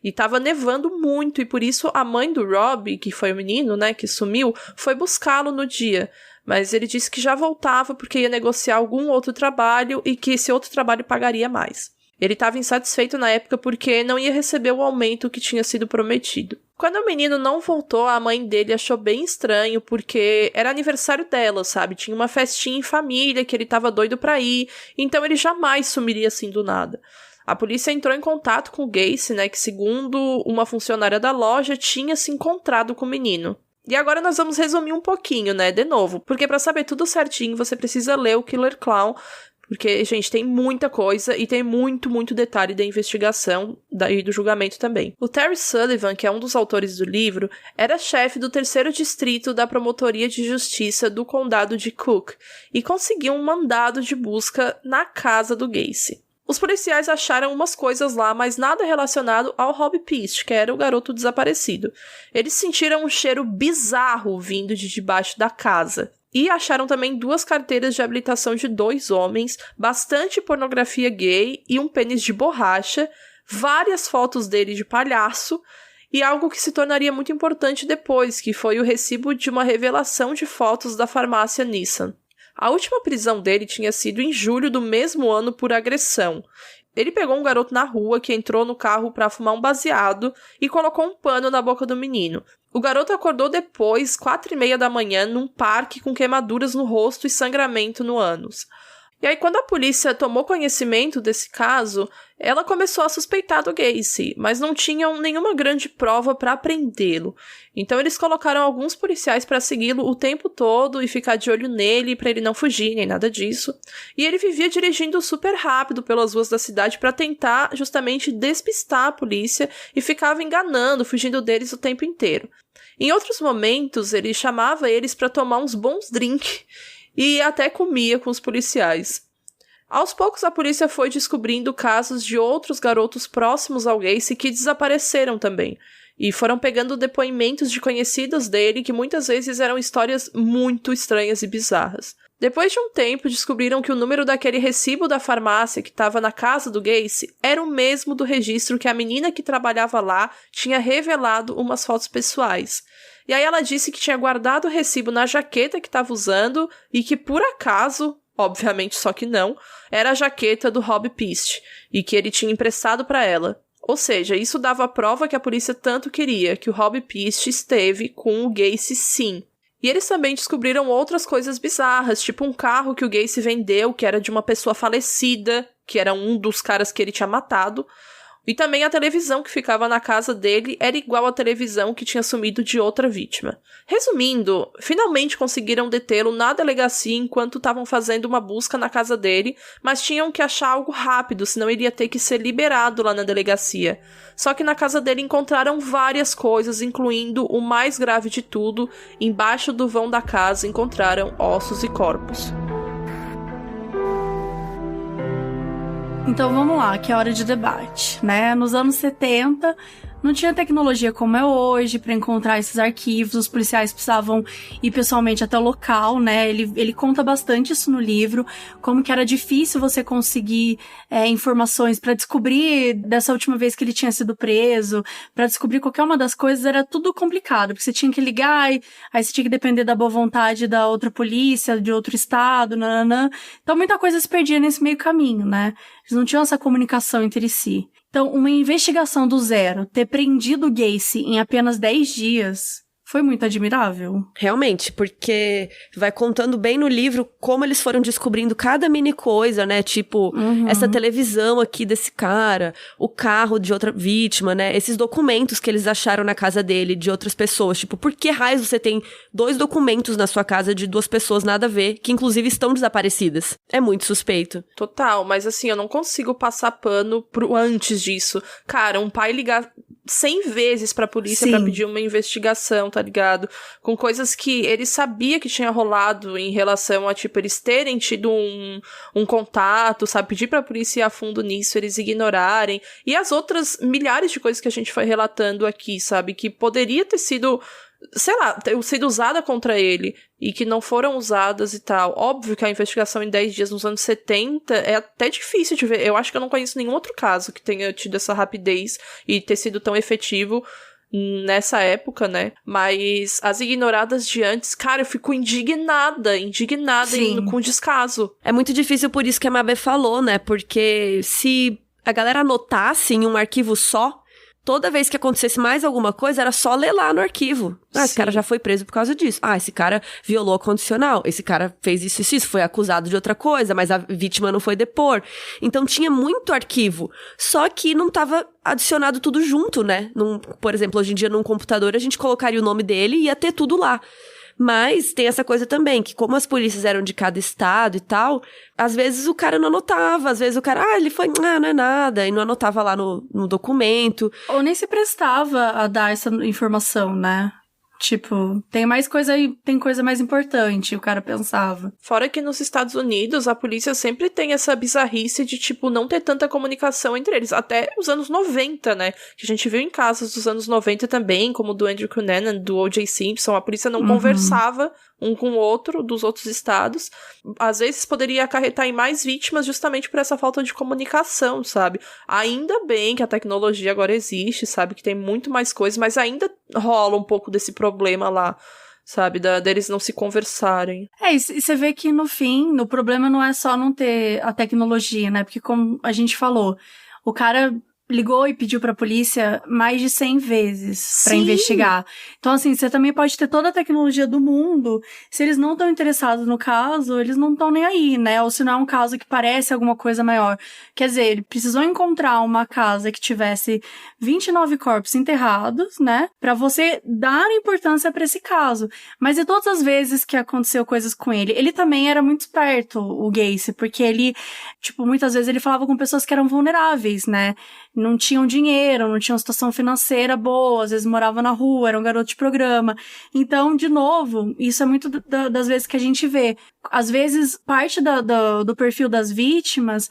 C: E tava nevando muito, e por isso a mãe do Rob, que foi o menino, né, que sumiu, foi buscá-lo no dia. Mas ele disse que já voltava porque ia negociar algum outro trabalho e que esse outro trabalho pagaria mais. Ele estava insatisfeito na época porque não ia receber o aumento que tinha sido prometido. Quando o menino não voltou, a mãe dele achou bem estranho porque era aniversário dela, sabe? Tinha uma festinha em família que ele estava doido pra ir, então ele jamais sumiria assim do nada. A polícia entrou em contato com o Gacy, né, que segundo uma funcionária da loja tinha se encontrado com o menino. E agora nós vamos resumir um pouquinho, né, de novo, porque para saber tudo certinho você precisa ler o Killer Clown, Porque, gente, tem muita coisa e tem muito detalhe da investigação e do julgamento também. O Terry Sullivan, que é um dos autores do livro, era chefe do 3º distrito da Promotoria de Justiça do Condado de Cook e conseguiu um mandado de busca na casa do Gacy. Os policiais acharam umas coisas lá, mas nada relacionado ao Rob Pist, que era o garoto desaparecido. Eles sentiram um cheiro bizarro vindo de debaixo da casa. E acharam também 2 carteiras de habilitação de 2 homens, bastante pornografia gay e um pênis de borracha, várias fotos dele de palhaço e algo que se tornaria muito importante depois, que foi o recibo de uma revelação de fotos da farmácia Nissan. A última prisão dele tinha sido em julho do mesmo ano por agressão. Ele pegou um garoto na rua que entrou no carro para fumar um baseado e colocou um pano na boca do menino. O garoto acordou depois, 4h30 da manhã, num parque com queimaduras no rosto e sangramento no ânus. E aí, quando a polícia tomou conhecimento desse caso, ela começou a suspeitar do Gacy, mas não tinham nenhuma grande prova para prendê-lo. Então, eles colocaram alguns policiais para segui-lo o tempo todo e ficar de olho nele para ele não fugir, nem nada disso. E ele vivia dirigindo super rápido pelas ruas da cidade para tentar justamente despistar a polícia e ficava enganando, fugindo deles o tempo inteiro. Em outros momentos, ele chamava eles para tomar uns bons drinks e até comia com os policiais. Aos poucos, a polícia foi descobrindo casos de outros garotos próximos ao Gacy que desapareceram também, e foram pegando depoimentos de conhecidos dele que muitas vezes eram histórias muito estranhas e bizarras. Depois de um tempo, descobriram que o número daquele recibo da farmácia que estava na casa do Gacy era o mesmo do registro que a menina que trabalhava lá tinha revelado umas fotos pessoais. E aí ela disse que tinha guardado o recibo na jaqueta que estava usando e que, por acaso, obviamente só que não, era a jaqueta do Rob Pist e que ele tinha emprestado para ela. Ou seja, isso dava a prova que a polícia tanto queria, que o Rob Pist esteve com o Gacy sim. E eles também descobriram outras coisas bizarras, tipo um carro que o Gacy vendeu, que era de uma pessoa falecida, que era um dos caras que ele tinha matado. E também a televisão que ficava na casa dele era igual à televisão que tinha sumido de outra vítima. Resumindo, finalmente conseguiram detê-lo na delegacia enquanto estavam fazendo uma busca na casa dele, mas tinham que achar algo rápido, senão ele ia ter que ser liberado lá na delegacia. Só que na casa dele encontraram várias coisas, incluindo o mais grave de tudo, embaixo do vão da casa encontraram ossos e corpos.
A: Então vamos lá, que é hora de debate, né? Nos anos 70, não tinha tecnologia como é hoje para encontrar esses arquivos, os policiais precisavam ir pessoalmente até o local, né? Ele conta bastante isso no livro, como que era difícil você conseguir informações para descobrir dessa última vez que ele tinha sido preso, para descobrir qualquer uma das coisas, era tudo complicado, porque você tinha que ligar, e aí você tinha que depender da boa vontade da outra polícia, de outro estado, nananã. Então muita coisa se perdia nesse meio caminho, né? Eles não tinham essa comunicação entre si. Então, uma investigação do zero, ter prendido o Gacy em apenas 10 dias, foi muito admirável.
B: Realmente, porque vai contando bem no livro como eles foram descobrindo cada mini coisa, né? Tipo, essa televisão aqui desse cara, o carro de outra vítima, né? Esses documentos que eles acharam na casa dele, de outras pessoas. Tipo, por que raios você tem 2 documentos na sua casa de 2 pessoas nada a ver, que inclusive estão desaparecidas? É muito suspeito.
C: Total, mas assim, eu não consigo passar pano pro antes disso. Cara, um pai ligar 100 vezes pra polícia pra pedir uma investigação, tá ligado? Com coisas que ele sabia que tinha rolado em relação a, tipo, eles terem tido um contato, sabe? Pedir pra polícia ir a fundo nisso, eles ignorarem. E as outras milhares de coisas que a gente foi relatando aqui, sabe? Que poderia ter sido, sei lá, ter sido usada contra ele e que não foram usadas e tal. Óbvio que a investigação em 10 dias nos anos 70 é até difícil de ver. Eu acho que eu não conheço nenhum outro caso que tenha tido essa rapidez e ter sido tão efetivo nessa época, né? Mas as ignoradas de antes, cara, eu fico indignada com descaso.
B: É muito difícil por isso que a Mabê falou, né? Porque se a galera anotasse em um arquivo só, toda vez que acontecesse mais alguma coisa, era só ler lá no arquivo. Ah, esse cara já foi preso por causa disso. Ah, esse cara violou a condicional. Esse cara fez isso, foi acusado de outra coisa, mas a vítima não foi depor. Então tinha muito arquivo. Só que não tava adicionado tudo junto, né? Por exemplo, hoje em dia num computador a gente colocaria o nome dele e ia ter tudo lá. Mas tem essa coisa também, que como as polícias eram de cada estado e tal, às vezes o cara não anotava, às vezes o cara, ele foi, não é nada, e não anotava lá no documento.
A: Ou nem se prestava a dar essa informação, né? Tipo, tem coisa mais importante, o cara pensava.
C: Fora que nos Estados Unidos, a polícia sempre tem essa bizarrice de, tipo, não ter tanta comunicação entre eles. Até os anos 90, né? Que a gente viu em casos dos anos 90 também, como do Andrew Cunanan, do O.J. Simpson. A polícia não conversava um com o outro, dos outros estados. Às vezes poderia acarretar em mais vítimas justamente por essa falta de comunicação, sabe? Ainda bem que a tecnologia agora existe, sabe? Que tem muito mais coisas, mas ainda rola um pouco desse problema lá, sabe? Deles não se conversarem.
A: E você vê que no fim, o problema não é só não ter a tecnologia, né? Porque como a gente falou, o cara ligou e pediu pra polícia mais de 100 vezes pra investigar. Então, assim, você também pode ter toda a tecnologia do mundo, se eles não estão interessados no caso, eles não estão nem aí, né? Ou se não é um caso que parece alguma coisa maior. Quer dizer, ele precisou encontrar uma casa que tivesse 29 corpos enterrados, né? Pra você dar importância pra esse caso. Mas e todas as vezes que aconteceu coisas com ele? Ele também era muito esperto, o Gacy, porque ele, tipo, muitas vezes ele falava com pessoas que eram vulneráveis, né? Não tinham dinheiro, não tinham situação financeira boa, às vezes morava na rua, era um garoto de programa. Então, de novo, isso é muito das vezes que a gente vê. Às vezes, parte do perfil das vítimas,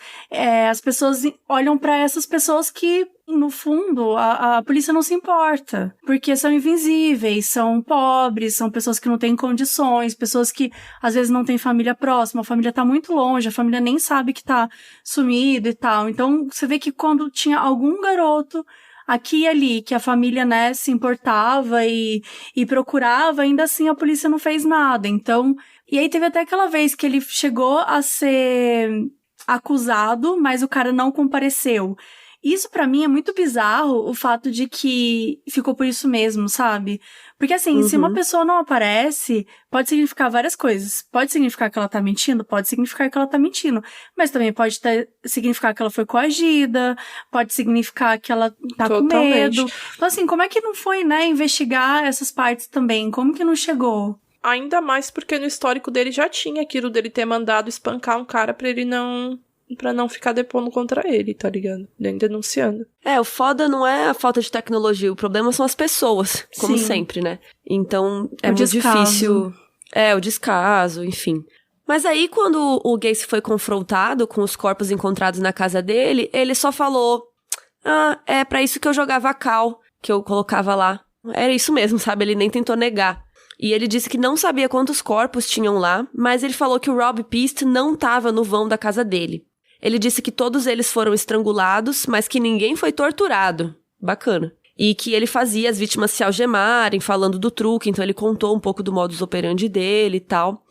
A: as pessoas olham para essas pessoas que, no fundo, a polícia não se importa. Porque são invisíveis, são pobres, são pessoas que não têm condições, pessoas que, às vezes, não têm família próxima, a família tá muito longe, a família nem sabe que tá sumido e tal. Então, você vê que quando tinha algum garoto aqui e ali, que a família, né, se importava e procurava, ainda assim a polícia não fez nada. Então, e aí teve até aquela vez que ele chegou a ser acusado, mas o cara não compareceu. Isso pra mim é muito bizarro, o fato de que ficou por isso mesmo, sabe? Porque assim, se uma pessoa não aparece, pode significar várias coisas. Pode significar que ela tá mentindo, pode significar que ela tá mentindo. Mas também pode significar que ela foi coagida, pode significar que ela tá com medo. Então assim, como é que não foi, né, investigar essas partes também? Como que não chegou?
C: Ainda mais porque no histórico dele já tinha aquilo dele ter mandado espancar um cara pra não ficar depondo contra ele, tá ligado? Nem denunciando.
B: O foda não é a falta de tecnologia, o problema são as pessoas, como sempre, né? Então, é muito difícil. O descaso, enfim. Mas aí, quando o Gacy foi confrontado com os corpos encontrados na casa dele, ele só falou, é pra isso que eu jogava a cal, que eu colocava lá. Era isso mesmo, sabe? Ele nem tentou negar. E ele disse que não sabia quantos corpos tinham lá, mas ele falou que o Rob Peast não estava no vão da casa dele. Ele disse que todos eles foram estrangulados, mas que ninguém foi torturado. Bacana. E que ele fazia as vítimas se algemarem, falando do truque, então ele contou um pouco do modus operandi dele e tal.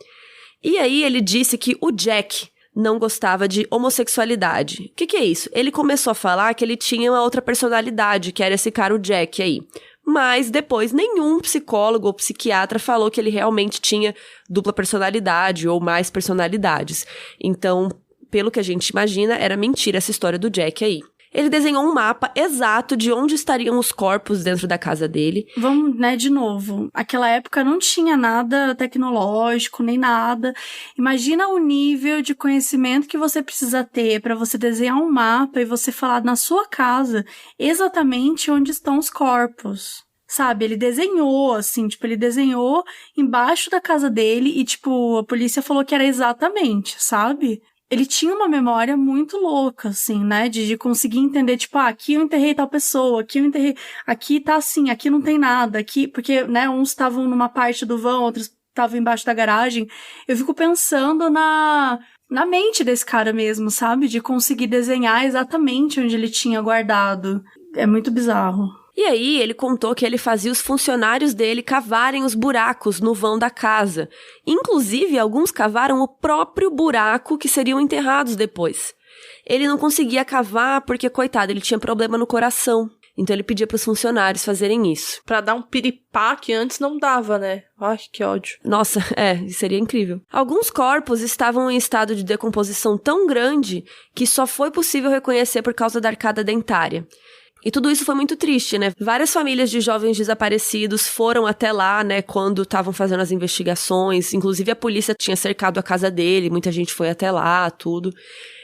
B: E aí ele disse que o Jack não gostava de homossexualidade. O que é isso? Ele começou a falar que ele tinha uma outra personalidade, que era esse cara, o Jack aí. Mas depois nenhum psicólogo ou psiquiatra falou que ele realmente tinha dupla personalidade ou mais personalidades. Então, pelo que a gente imagina, era mentira essa história do Jack aí. Ele desenhou um mapa exato de onde estariam os corpos dentro da casa dele.
A: Vamos, né, de novo. Aquela época não tinha nada tecnológico, nem nada. Imagina o nível de conhecimento que você precisa ter para você desenhar um mapa e você falar na sua casa exatamente onde estão os corpos. Sabe, ele desenhou, assim, ele desenhou embaixo da casa dele e, a polícia falou que era exatamente, sabe? Ele tinha uma memória muito louca, assim, né? De conseguir entender, aqui eu enterrei tal pessoa, aqui eu enterrei, aqui tá assim, aqui não tem nada, aqui, porque, né, uns estavam numa parte do vão, outros estavam embaixo da garagem. Eu fico pensando na mente desse cara mesmo, sabe? De conseguir desenhar exatamente onde ele tinha guardado. É muito bizarro.
B: E aí, ele contou que ele fazia os funcionários dele cavarem os buracos no vão da casa. Inclusive, alguns cavaram o próprio buraco que seriam enterrados depois. Ele não conseguia cavar porque, coitado, ele tinha problema no coração. Então, ele pedia para os funcionários fazerem isso.
C: Pra dar um piripá que antes não dava, né? Ai, que ódio.
B: Nossa, seria incrível. Alguns corpos estavam em estado de decomposição tão grande que só foi possível reconhecer por causa da arcada dentária. E tudo isso foi muito triste, né? Várias famílias de jovens desaparecidos foram até lá, né, quando estavam fazendo as investigações. Inclusive, a polícia tinha cercado a casa dele, muita gente foi até lá, tudo.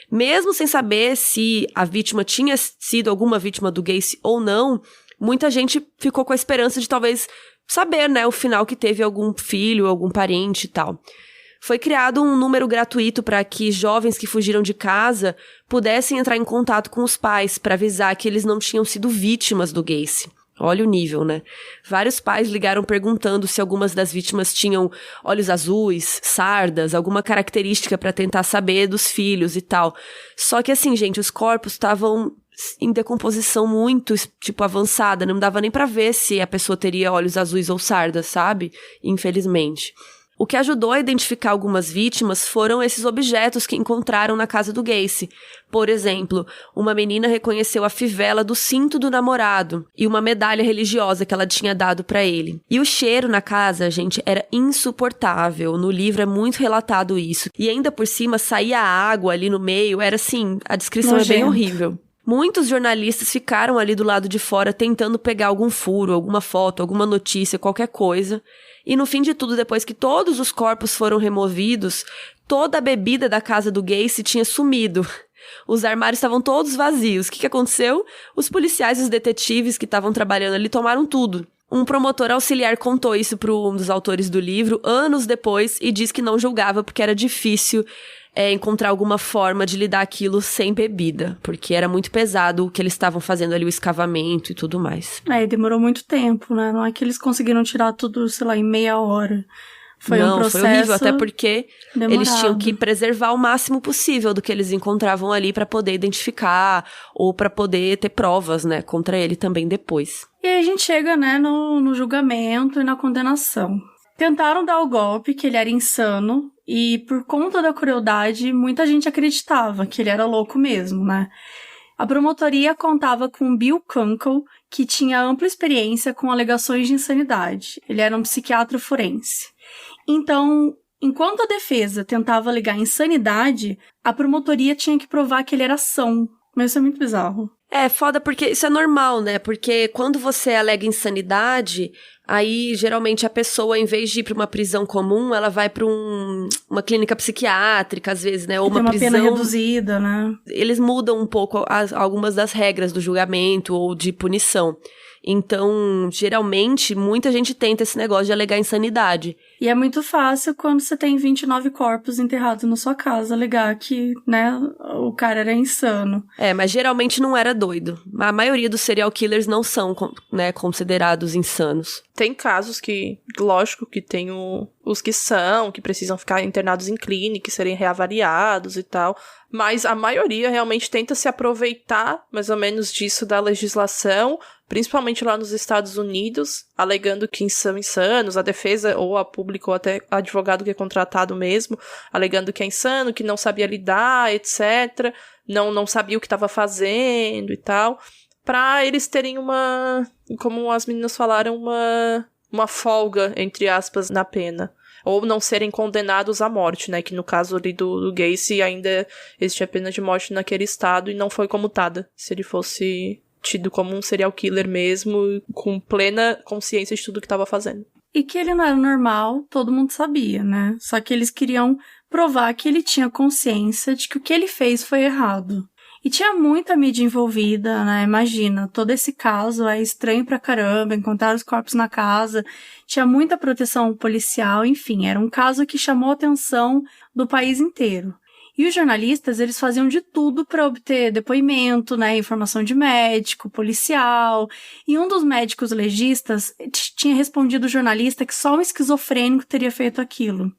B: Mesmo sem saber se a vítima tinha sido alguma vítima do Gacy ou não, muita gente ficou com a esperança de talvez saber, né, o final que teve algum filho, algum parente e tal. Foi criado um número gratuito para que jovens que fugiram de casa pudessem entrar em contato com os pais para avisar que eles não tinham sido vítimas do Gacy. Olha o nível, né? Vários pais ligaram perguntando se algumas das vítimas tinham olhos azuis, sardas, alguma característica para tentar saber dos filhos e tal. Só que assim, gente, os corpos estavam em decomposição muito, tipo, avançada. Não dava nem para ver se a pessoa teria olhos azuis ou sardas, sabe? Infelizmente. O que ajudou a identificar algumas vítimas foram esses objetos que encontraram na casa do Gacy. Por exemplo, uma menina reconheceu a fivela do cinto do namorado e uma medalha religiosa que ela tinha dado pra ele. E o cheiro na casa, gente, era insuportável. No livro é muito relatado isso. E ainda por cima saía água ali no meio, era assim, a descrição
A: nojento.
B: É bem horrível. Muitos jornalistas ficaram ali do lado de fora tentando pegar algum furo, alguma foto, alguma notícia, qualquer coisa. E no fim de tudo, depois que todos os corpos foram removidos, toda a bebida da casa do Gacy tinha sumido. Os armários estavam todos vazios. O que aconteceu? Os policiais e os detetives que estavam trabalhando ali tomaram tudo. Um promotor auxiliar contou isso para um dos autores do livro anos depois e disse que não julgava porque era difícil encontrar alguma forma de lidar aquilo sem bebida, porque era muito pesado o que eles estavam fazendo ali, o escavamento e tudo mais.
A: E demorou muito tempo, né? Não é que eles conseguiram tirar tudo, sei lá, em meia hora. Foi um processo
B: foi horrível, até porque
A: demorado.
B: Eles tinham que preservar o máximo possível do que eles encontravam ali para poder identificar ou para poder ter provas, né, contra ele também depois.
A: E aí a gente chega, né, no julgamento e na condenação. Tentaram dar o golpe, que ele era insano, e por conta da crueldade, muita gente acreditava que ele era louco mesmo, né? A promotoria contava com Bill Kunkel, que tinha ampla experiência com alegações de insanidade. Ele era um psiquiatra forense. Então, enquanto a defesa tentava alegar insanidade, a promotoria tinha que provar que ele era são. Mas isso é muito bizarro.
B: É foda porque isso é normal, né? Porque quando você alega insanidade, aí geralmente a pessoa, em vez de ir pra uma prisão comum, ela vai pra uma clínica psiquiátrica, às vezes, né? Ou uma prisão...
A: pena reduzida, né?
B: Eles mudam um pouco algumas das regras do julgamento ou de punição. Então, geralmente, muita gente tenta esse negócio de alegar insanidade.
A: E é muito fácil quando você tem 29 corpos enterrados na sua casa alegar que, né, o cara era insano.
B: Mas geralmente não era doido. A maioria dos serial killers não são, né, considerados insanos.
C: Tem casos que, lógico, que tem os que são, que precisam ficar internados em clínica, serem reavaliados e tal. Mas a maioria realmente tenta se aproveitar, mais ou menos, disso da legislação, principalmente lá nos Estados Unidos, alegando que são insanos, a defesa ou a público ou até advogado que é contratado mesmo, alegando que é insano, que não sabia lidar, etc., não sabia o que estava fazendo e tal, para eles terem como as meninas falaram, uma folga, entre aspas, na pena. Ou não serem condenados à morte, né? Que no caso ali do Gacy ainda existia pena de morte naquele estado e não foi comutada. Se ele fosse tido como um serial killer mesmo, com plena consciência de tudo que estava fazendo.
A: E que ele não era normal, todo mundo sabia, né? Só que eles queriam provar que ele tinha consciência de que o que ele fez foi errado. E tinha muita mídia envolvida, né? Imagina, todo esse caso é estranho pra caramba, encontrar os corpos na casa, tinha muita proteção policial, enfim, era um caso que chamou a atenção do país inteiro. E os jornalistas, eles faziam de tudo para obter depoimento, né, informação de médico, policial. E um dos médicos legistas tinha respondido ao jornalista que só um esquizofrênico teria feito aquilo.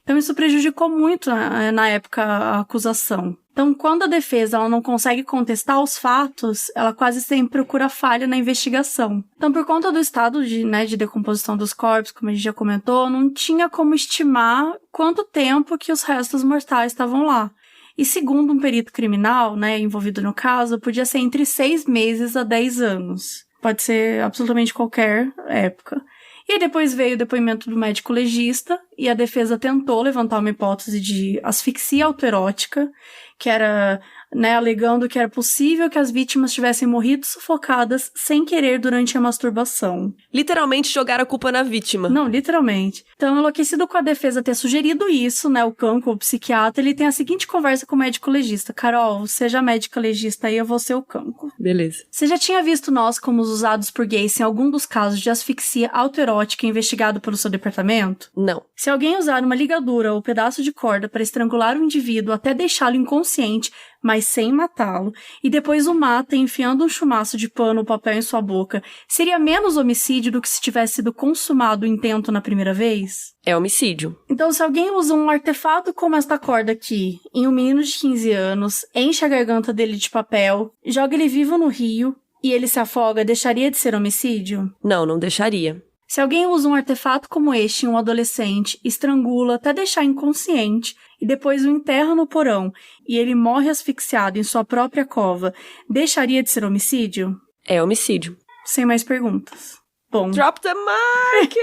A: Então isso prejudicou muito, na época, a acusação. Então, quando a defesa ela não consegue contestar os fatos, ela quase sempre procura falha na investigação. Então, por conta do estado de decomposição dos corpos, como a gente já comentou, não tinha como estimar quanto tempo que os restos mortais estavam lá. E segundo um perito criminal, né, envolvido no caso, podia ser entre 6 meses a 10 anos. Pode ser absolutamente qualquer época. E aí depois veio o depoimento do médico legista, e a defesa tentou levantar uma hipótese de asfixia autoerótica, que era né, alegando que era possível que as vítimas tivessem morrido sufocadas sem querer durante a masturbação.
B: Literalmente jogaram a culpa na vítima.
A: Não, literalmente. Então, enlouquecido com a defesa ter sugerido isso, né, o Kanko, o psiquiatra, ele tem a seguinte conversa com o médico legista. Carol, seja médica legista aí, eu vou ser o Kanko.
B: Beleza.
A: Você já tinha visto nós como os usados por gays em algum dos casos de asfixia autoerótica investigado pelo seu departamento?
B: Não.
A: Se alguém usar uma ligadura ou pedaço de corda para estrangular o indivíduo até deixá-lo inconsciente, mas sem matá-lo, e depois o mata enfiando um chumaço de pano ou papel em sua boca, seria menos homicídio do que se tivesse sido consumado o intento na primeira vez?
B: É homicídio.
A: Então, se alguém usa um artefato como esta corda aqui, em um menino de 15 anos, enche a garganta dele de papel, joga ele vivo no rio, e ele se afoga, deixaria de ser homicídio?
B: Não, não deixaria.
A: Se alguém usa um artefato como este em um adolescente, estrangula até deixar inconsciente e depois o enterra no porão e ele morre asfixiado em sua própria cova, deixaria de ser homicídio?
B: É homicídio.
A: Sem mais perguntas. Bom.
B: Drop the mic!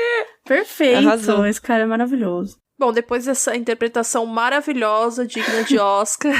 A: Perfeito.
B: Arrasou.
A: Esse cara é maravilhoso.
C: Bom, depois dessa interpretação maravilhosa, digna de Oscar,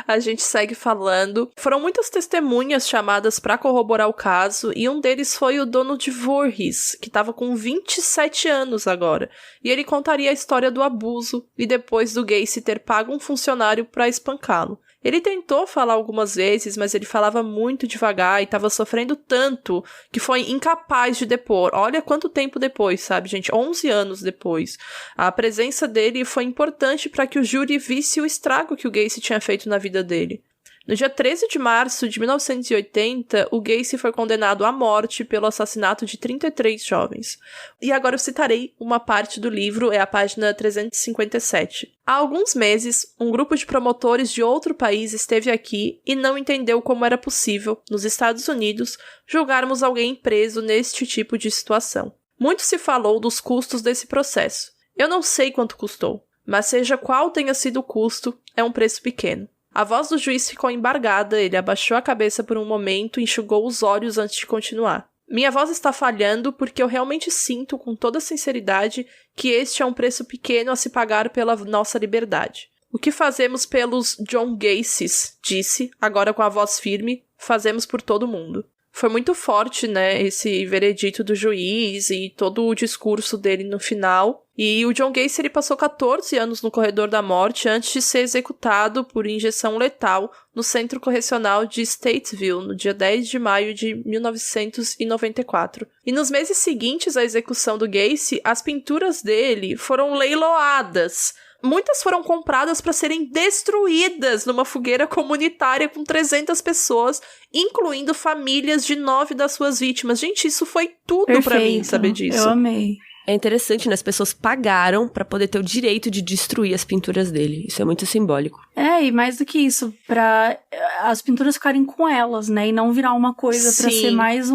C: a gente segue falando. Foram muitas testemunhas chamadas para corroborar o caso, e um deles foi o dono de Voorhees, que estava com 27 anos agora. E ele contaria a história do abuso e depois do Gacy ter pago um funcionário para espancá-lo. Ele tentou falar algumas vezes, mas ele falava muito devagar e estava sofrendo tanto que foi incapaz de depor. Olha quanto tempo depois, sabe, gente? 11 anos depois. A presença dele foi importante para que o júri visse o estrago que o Gacy tinha feito na vida dele. No dia 13 de março de 1980, o Gacy foi condenado à morte pelo assassinato de 33 jovens. E agora eu citarei uma parte do livro, é a página 357. Há alguns meses, um grupo de promotores de outro país esteve aqui e não entendeu como era possível, nos Estados Unidos, julgarmos alguém preso neste tipo de situação. Muito se falou dos custos desse processo. Eu não sei quanto custou, mas seja qual tenha sido o custo, é um preço pequeno. A voz do juiz ficou embargada, ele abaixou a cabeça por um momento e enxugou os olhos antes de continuar. Minha voz está falhando porque eu realmente sinto com toda sinceridade que este é um preço pequeno a se pagar pela nossa liberdade. O que fazemos pelos John Gacys, disse, agora com a voz firme, fazemos por todo mundo. Foi muito forte, né, esse veredito do juiz e todo o discurso dele no final. E o John Gacy, ele passou 14 anos no corredor da morte antes de ser executado por injeção letal no Centro Correcional de Statesville, no dia 10 de maio de 1994. E nos meses seguintes à execução do Gacy, as pinturas dele foram leiloadas. Muitas foram compradas para serem destruídas numa fogueira comunitária com 300 pessoas, incluindo famílias de 9 das suas vítimas. Gente, isso foi tudo para mim, saber disso.
A: Eu amei.
B: É interessante, né? As pessoas pagaram pra poder ter o direito de destruir as pinturas dele. Isso é muito simbólico.
A: É, e mais do que isso, pra as pinturas ficarem com elas, né? E não virar uma coisa pra ser mais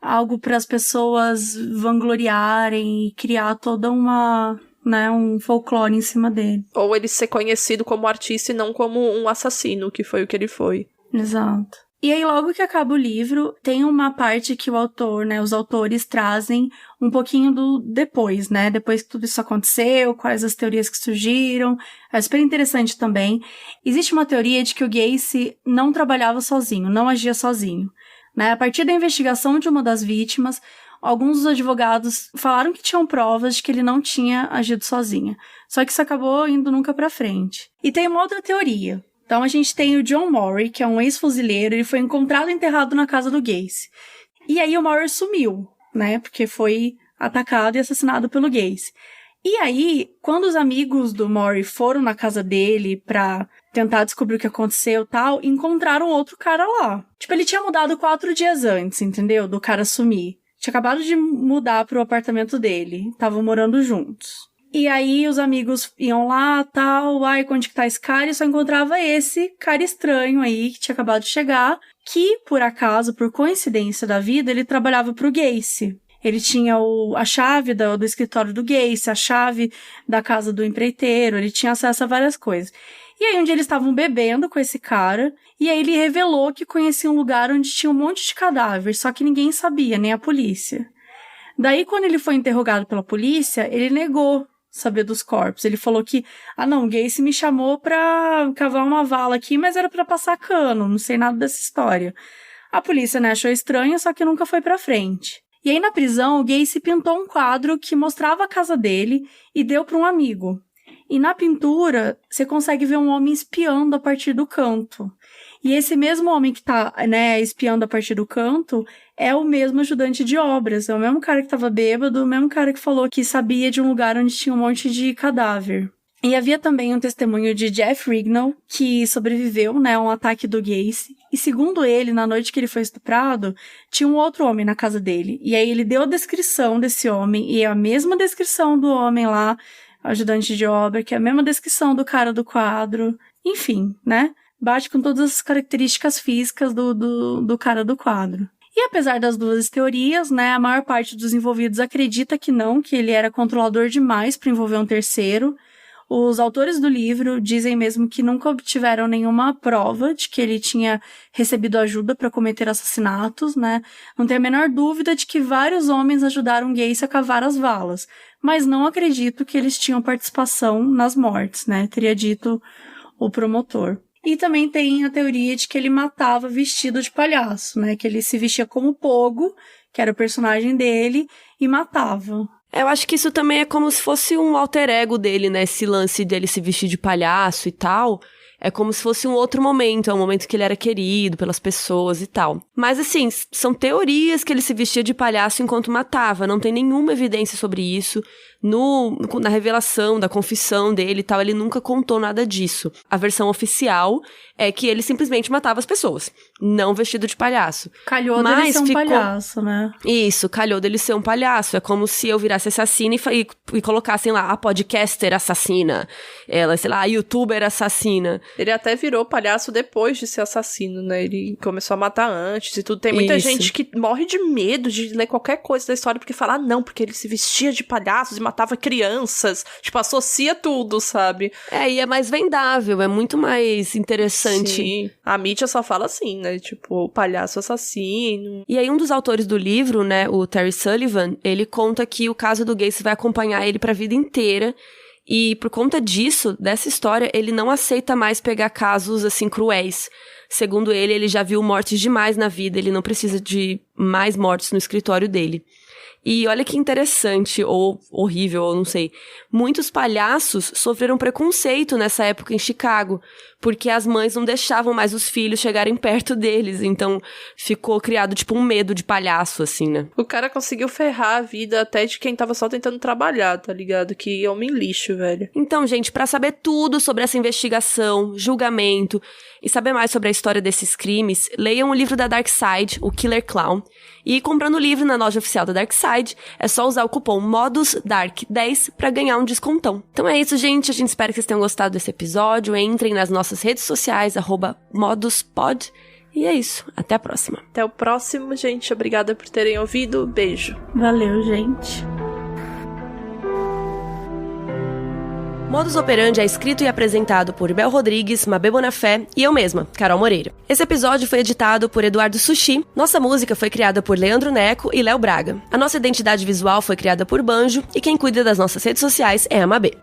A: algo para as pessoas vangloriarem e criar toda uma... né, um folclore em cima dele.
C: Ou ele ser conhecido como artista e não como um assassino, que foi o que ele foi.
A: Exato. E aí, logo que acaba o livro, tem uma parte que o autor, né, os autores trazem um pouquinho do depois, né, depois que tudo isso aconteceu, quais as teorias que surgiram. É super interessante também. Existe uma teoria de que o Gacy não trabalhava sozinho, não agia sozinho, né. A partir da investigação de uma das vítimas, alguns dos advogados falaram que tinham provas de que ele não tinha agido sozinho. Só que isso acabou indo nunca pra frente. E tem uma outra teoria. Então a gente tem o John Morey, que é um ex-fuzileiro, ele foi encontrado enterrado na casa do Gacy. E aí o Morey sumiu, né, porque foi atacado e assassinado pelo Gacy. E aí, quando os amigos do Morey foram na casa dele pra tentar descobrir o que aconteceu e tal, encontraram outro cara lá. Tipo, ele tinha mudado 4 dias antes, entendeu? Do cara sumir. Tinha acabado de mudar pro apartamento dele. Estavam morando juntos. E aí os amigos iam lá, tal, ai, onde que tá esse cara? E só encontrava esse cara estranho aí, que tinha acabado de chegar, que, por acaso, por coincidência da vida, ele trabalhava pro Gacy. Ele tinha a chave do escritório do Gacy, a chave da casa do empreiteiro, ele tinha acesso a várias coisas. E aí um dia eles estavam bebendo com esse cara, e aí ele revelou que conhecia um lugar onde tinha um monte de cadáveres, só que ninguém sabia, nem a polícia. Daí, quando ele foi interrogado pela polícia, ele negou saber dos corpos. Ele falou que, não, Gacy me chamou pra cavar uma vala aqui, mas era pra passar cano, não sei nada dessa história. A polícia, né, achou estranho, só que nunca foi pra frente. E aí na prisão, o Gacy pintou um quadro que mostrava a casa dele e deu pra um amigo. E na pintura, você consegue ver um homem espiando a partir do canto. E esse mesmo homem que tá, né, espiando a partir do canto é o mesmo ajudante de obras. É o mesmo cara que tava bêbado, o mesmo cara que falou que sabia de um lugar onde tinha um monte de cadáver. E havia também um testemunho de Jeff Rignall, que sobreviveu, né, a um ataque do Gacy. E segundo ele, na noite que ele foi estuprado, tinha um outro homem na casa dele. E aí ele deu a descrição desse homem, e é a mesma descrição do homem lá, ajudante de obra, que é a mesma descrição do cara do quadro. Enfim, né? Bate com todas as características físicas do cara do quadro. E apesar das duas teorias, né, a maior parte dos envolvidos acredita que não, que ele era controlador demais para envolver um terceiro. Os autores do livro dizem mesmo que nunca obtiveram nenhuma prova de que ele tinha recebido ajuda para cometer assassinatos, né? Não tem a menor dúvida de que vários homens ajudaram Gacy a cavar as valas, mas não acredito que eles tinham participação nas mortes, né? Teria dito o promotor. E também tem a teoria de que ele matava vestido de palhaço, né? Que ele se vestia como Pogo, que era o personagem dele, e matava.
B: Eu acho que isso também é como se fosse um alter ego dele, né? Esse lance dele se vestir de palhaço e tal. É como se fosse um outro momento, é um momento que ele era querido pelas pessoas e tal. Mas assim, são teorias que ele se vestia de palhaço enquanto matava, não tem nenhuma evidência sobre isso. Na revelação da confissão dele e tal, ele nunca contou nada disso. A versão oficial é que ele simplesmente matava as pessoas, não vestido de palhaço.
A: Calhou dele ser um palhaço, né?
B: Isso, calhou dele ser um palhaço. É como se eu virasse assassina e colocassem lá, a podcaster assassina, ela, sei lá, a youtuber assassina.
C: Ele até virou palhaço depois de ser assassino, né? Ele começou a matar antes e tudo. Tem muita gente que morre de medo de ler qualquer coisa da história porque fala, não, porque ele se vestia de palhaços e matava crianças. Tipo, associa tudo, sabe?
B: E é mais vendável, é muito mais interessante.
C: Sim, a mídia só fala assim, né? Tipo, palhaço assassino.
B: E aí um dos autores do livro, né, o Terry Sullivan, ele conta que o caso do Gacy vai acompanhar ele pra vida inteira. E por conta disso, dessa história, ele não aceita mais pegar casos, assim, cruéis. Segundo ele já viu mortes demais na vida, ele não precisa de mais mortes no escritório dele. E olha que interessante, ou horrível, ou não sei. Muitos palhaços sofreram preconceito nessa época em Chicago, porque as mães não deixavam mais os filhos chegarem perto deles, então ficou criado tipo um medo de palhaço, assim, né?
C: O cara conseguiu ferrar a vida até de quem tava só tentando trabalhar, tá ligado? Que homem lixo, velho.
B: Então, gente, pra saber tudo sobre essa investigação, julgamento e saber mais sobre a história desses crimes, leiam o livro da Dark Side, o Killer Clown. E comprando o livro na loja oficial da Dark Side, é só usar o cupom MODUSDARK10 pra ganhar um descontão. Então é isso, gente. A gente espera que vocês tenham gostado desse episódio. Entrem nas nossas redes sociais, @moduspod. E é isso. Até a próxima.
C: Até o próximo, gente. Obrigada por terem ouvido. Beijo.
A: Valeu, gente.
B: Modus Operandi é escrito e apresentado por Bel Rodrigues, Mabê Bonafé e eu mesma, Carol Moreira. Esse episódio foi editado por Eduardo Sushi, nossa música foi criada por Leandro Neco e Léo Braga. A nossa identidade visual foi criada por Banjo e quem cuida das nossas redes sociais é a Mabê.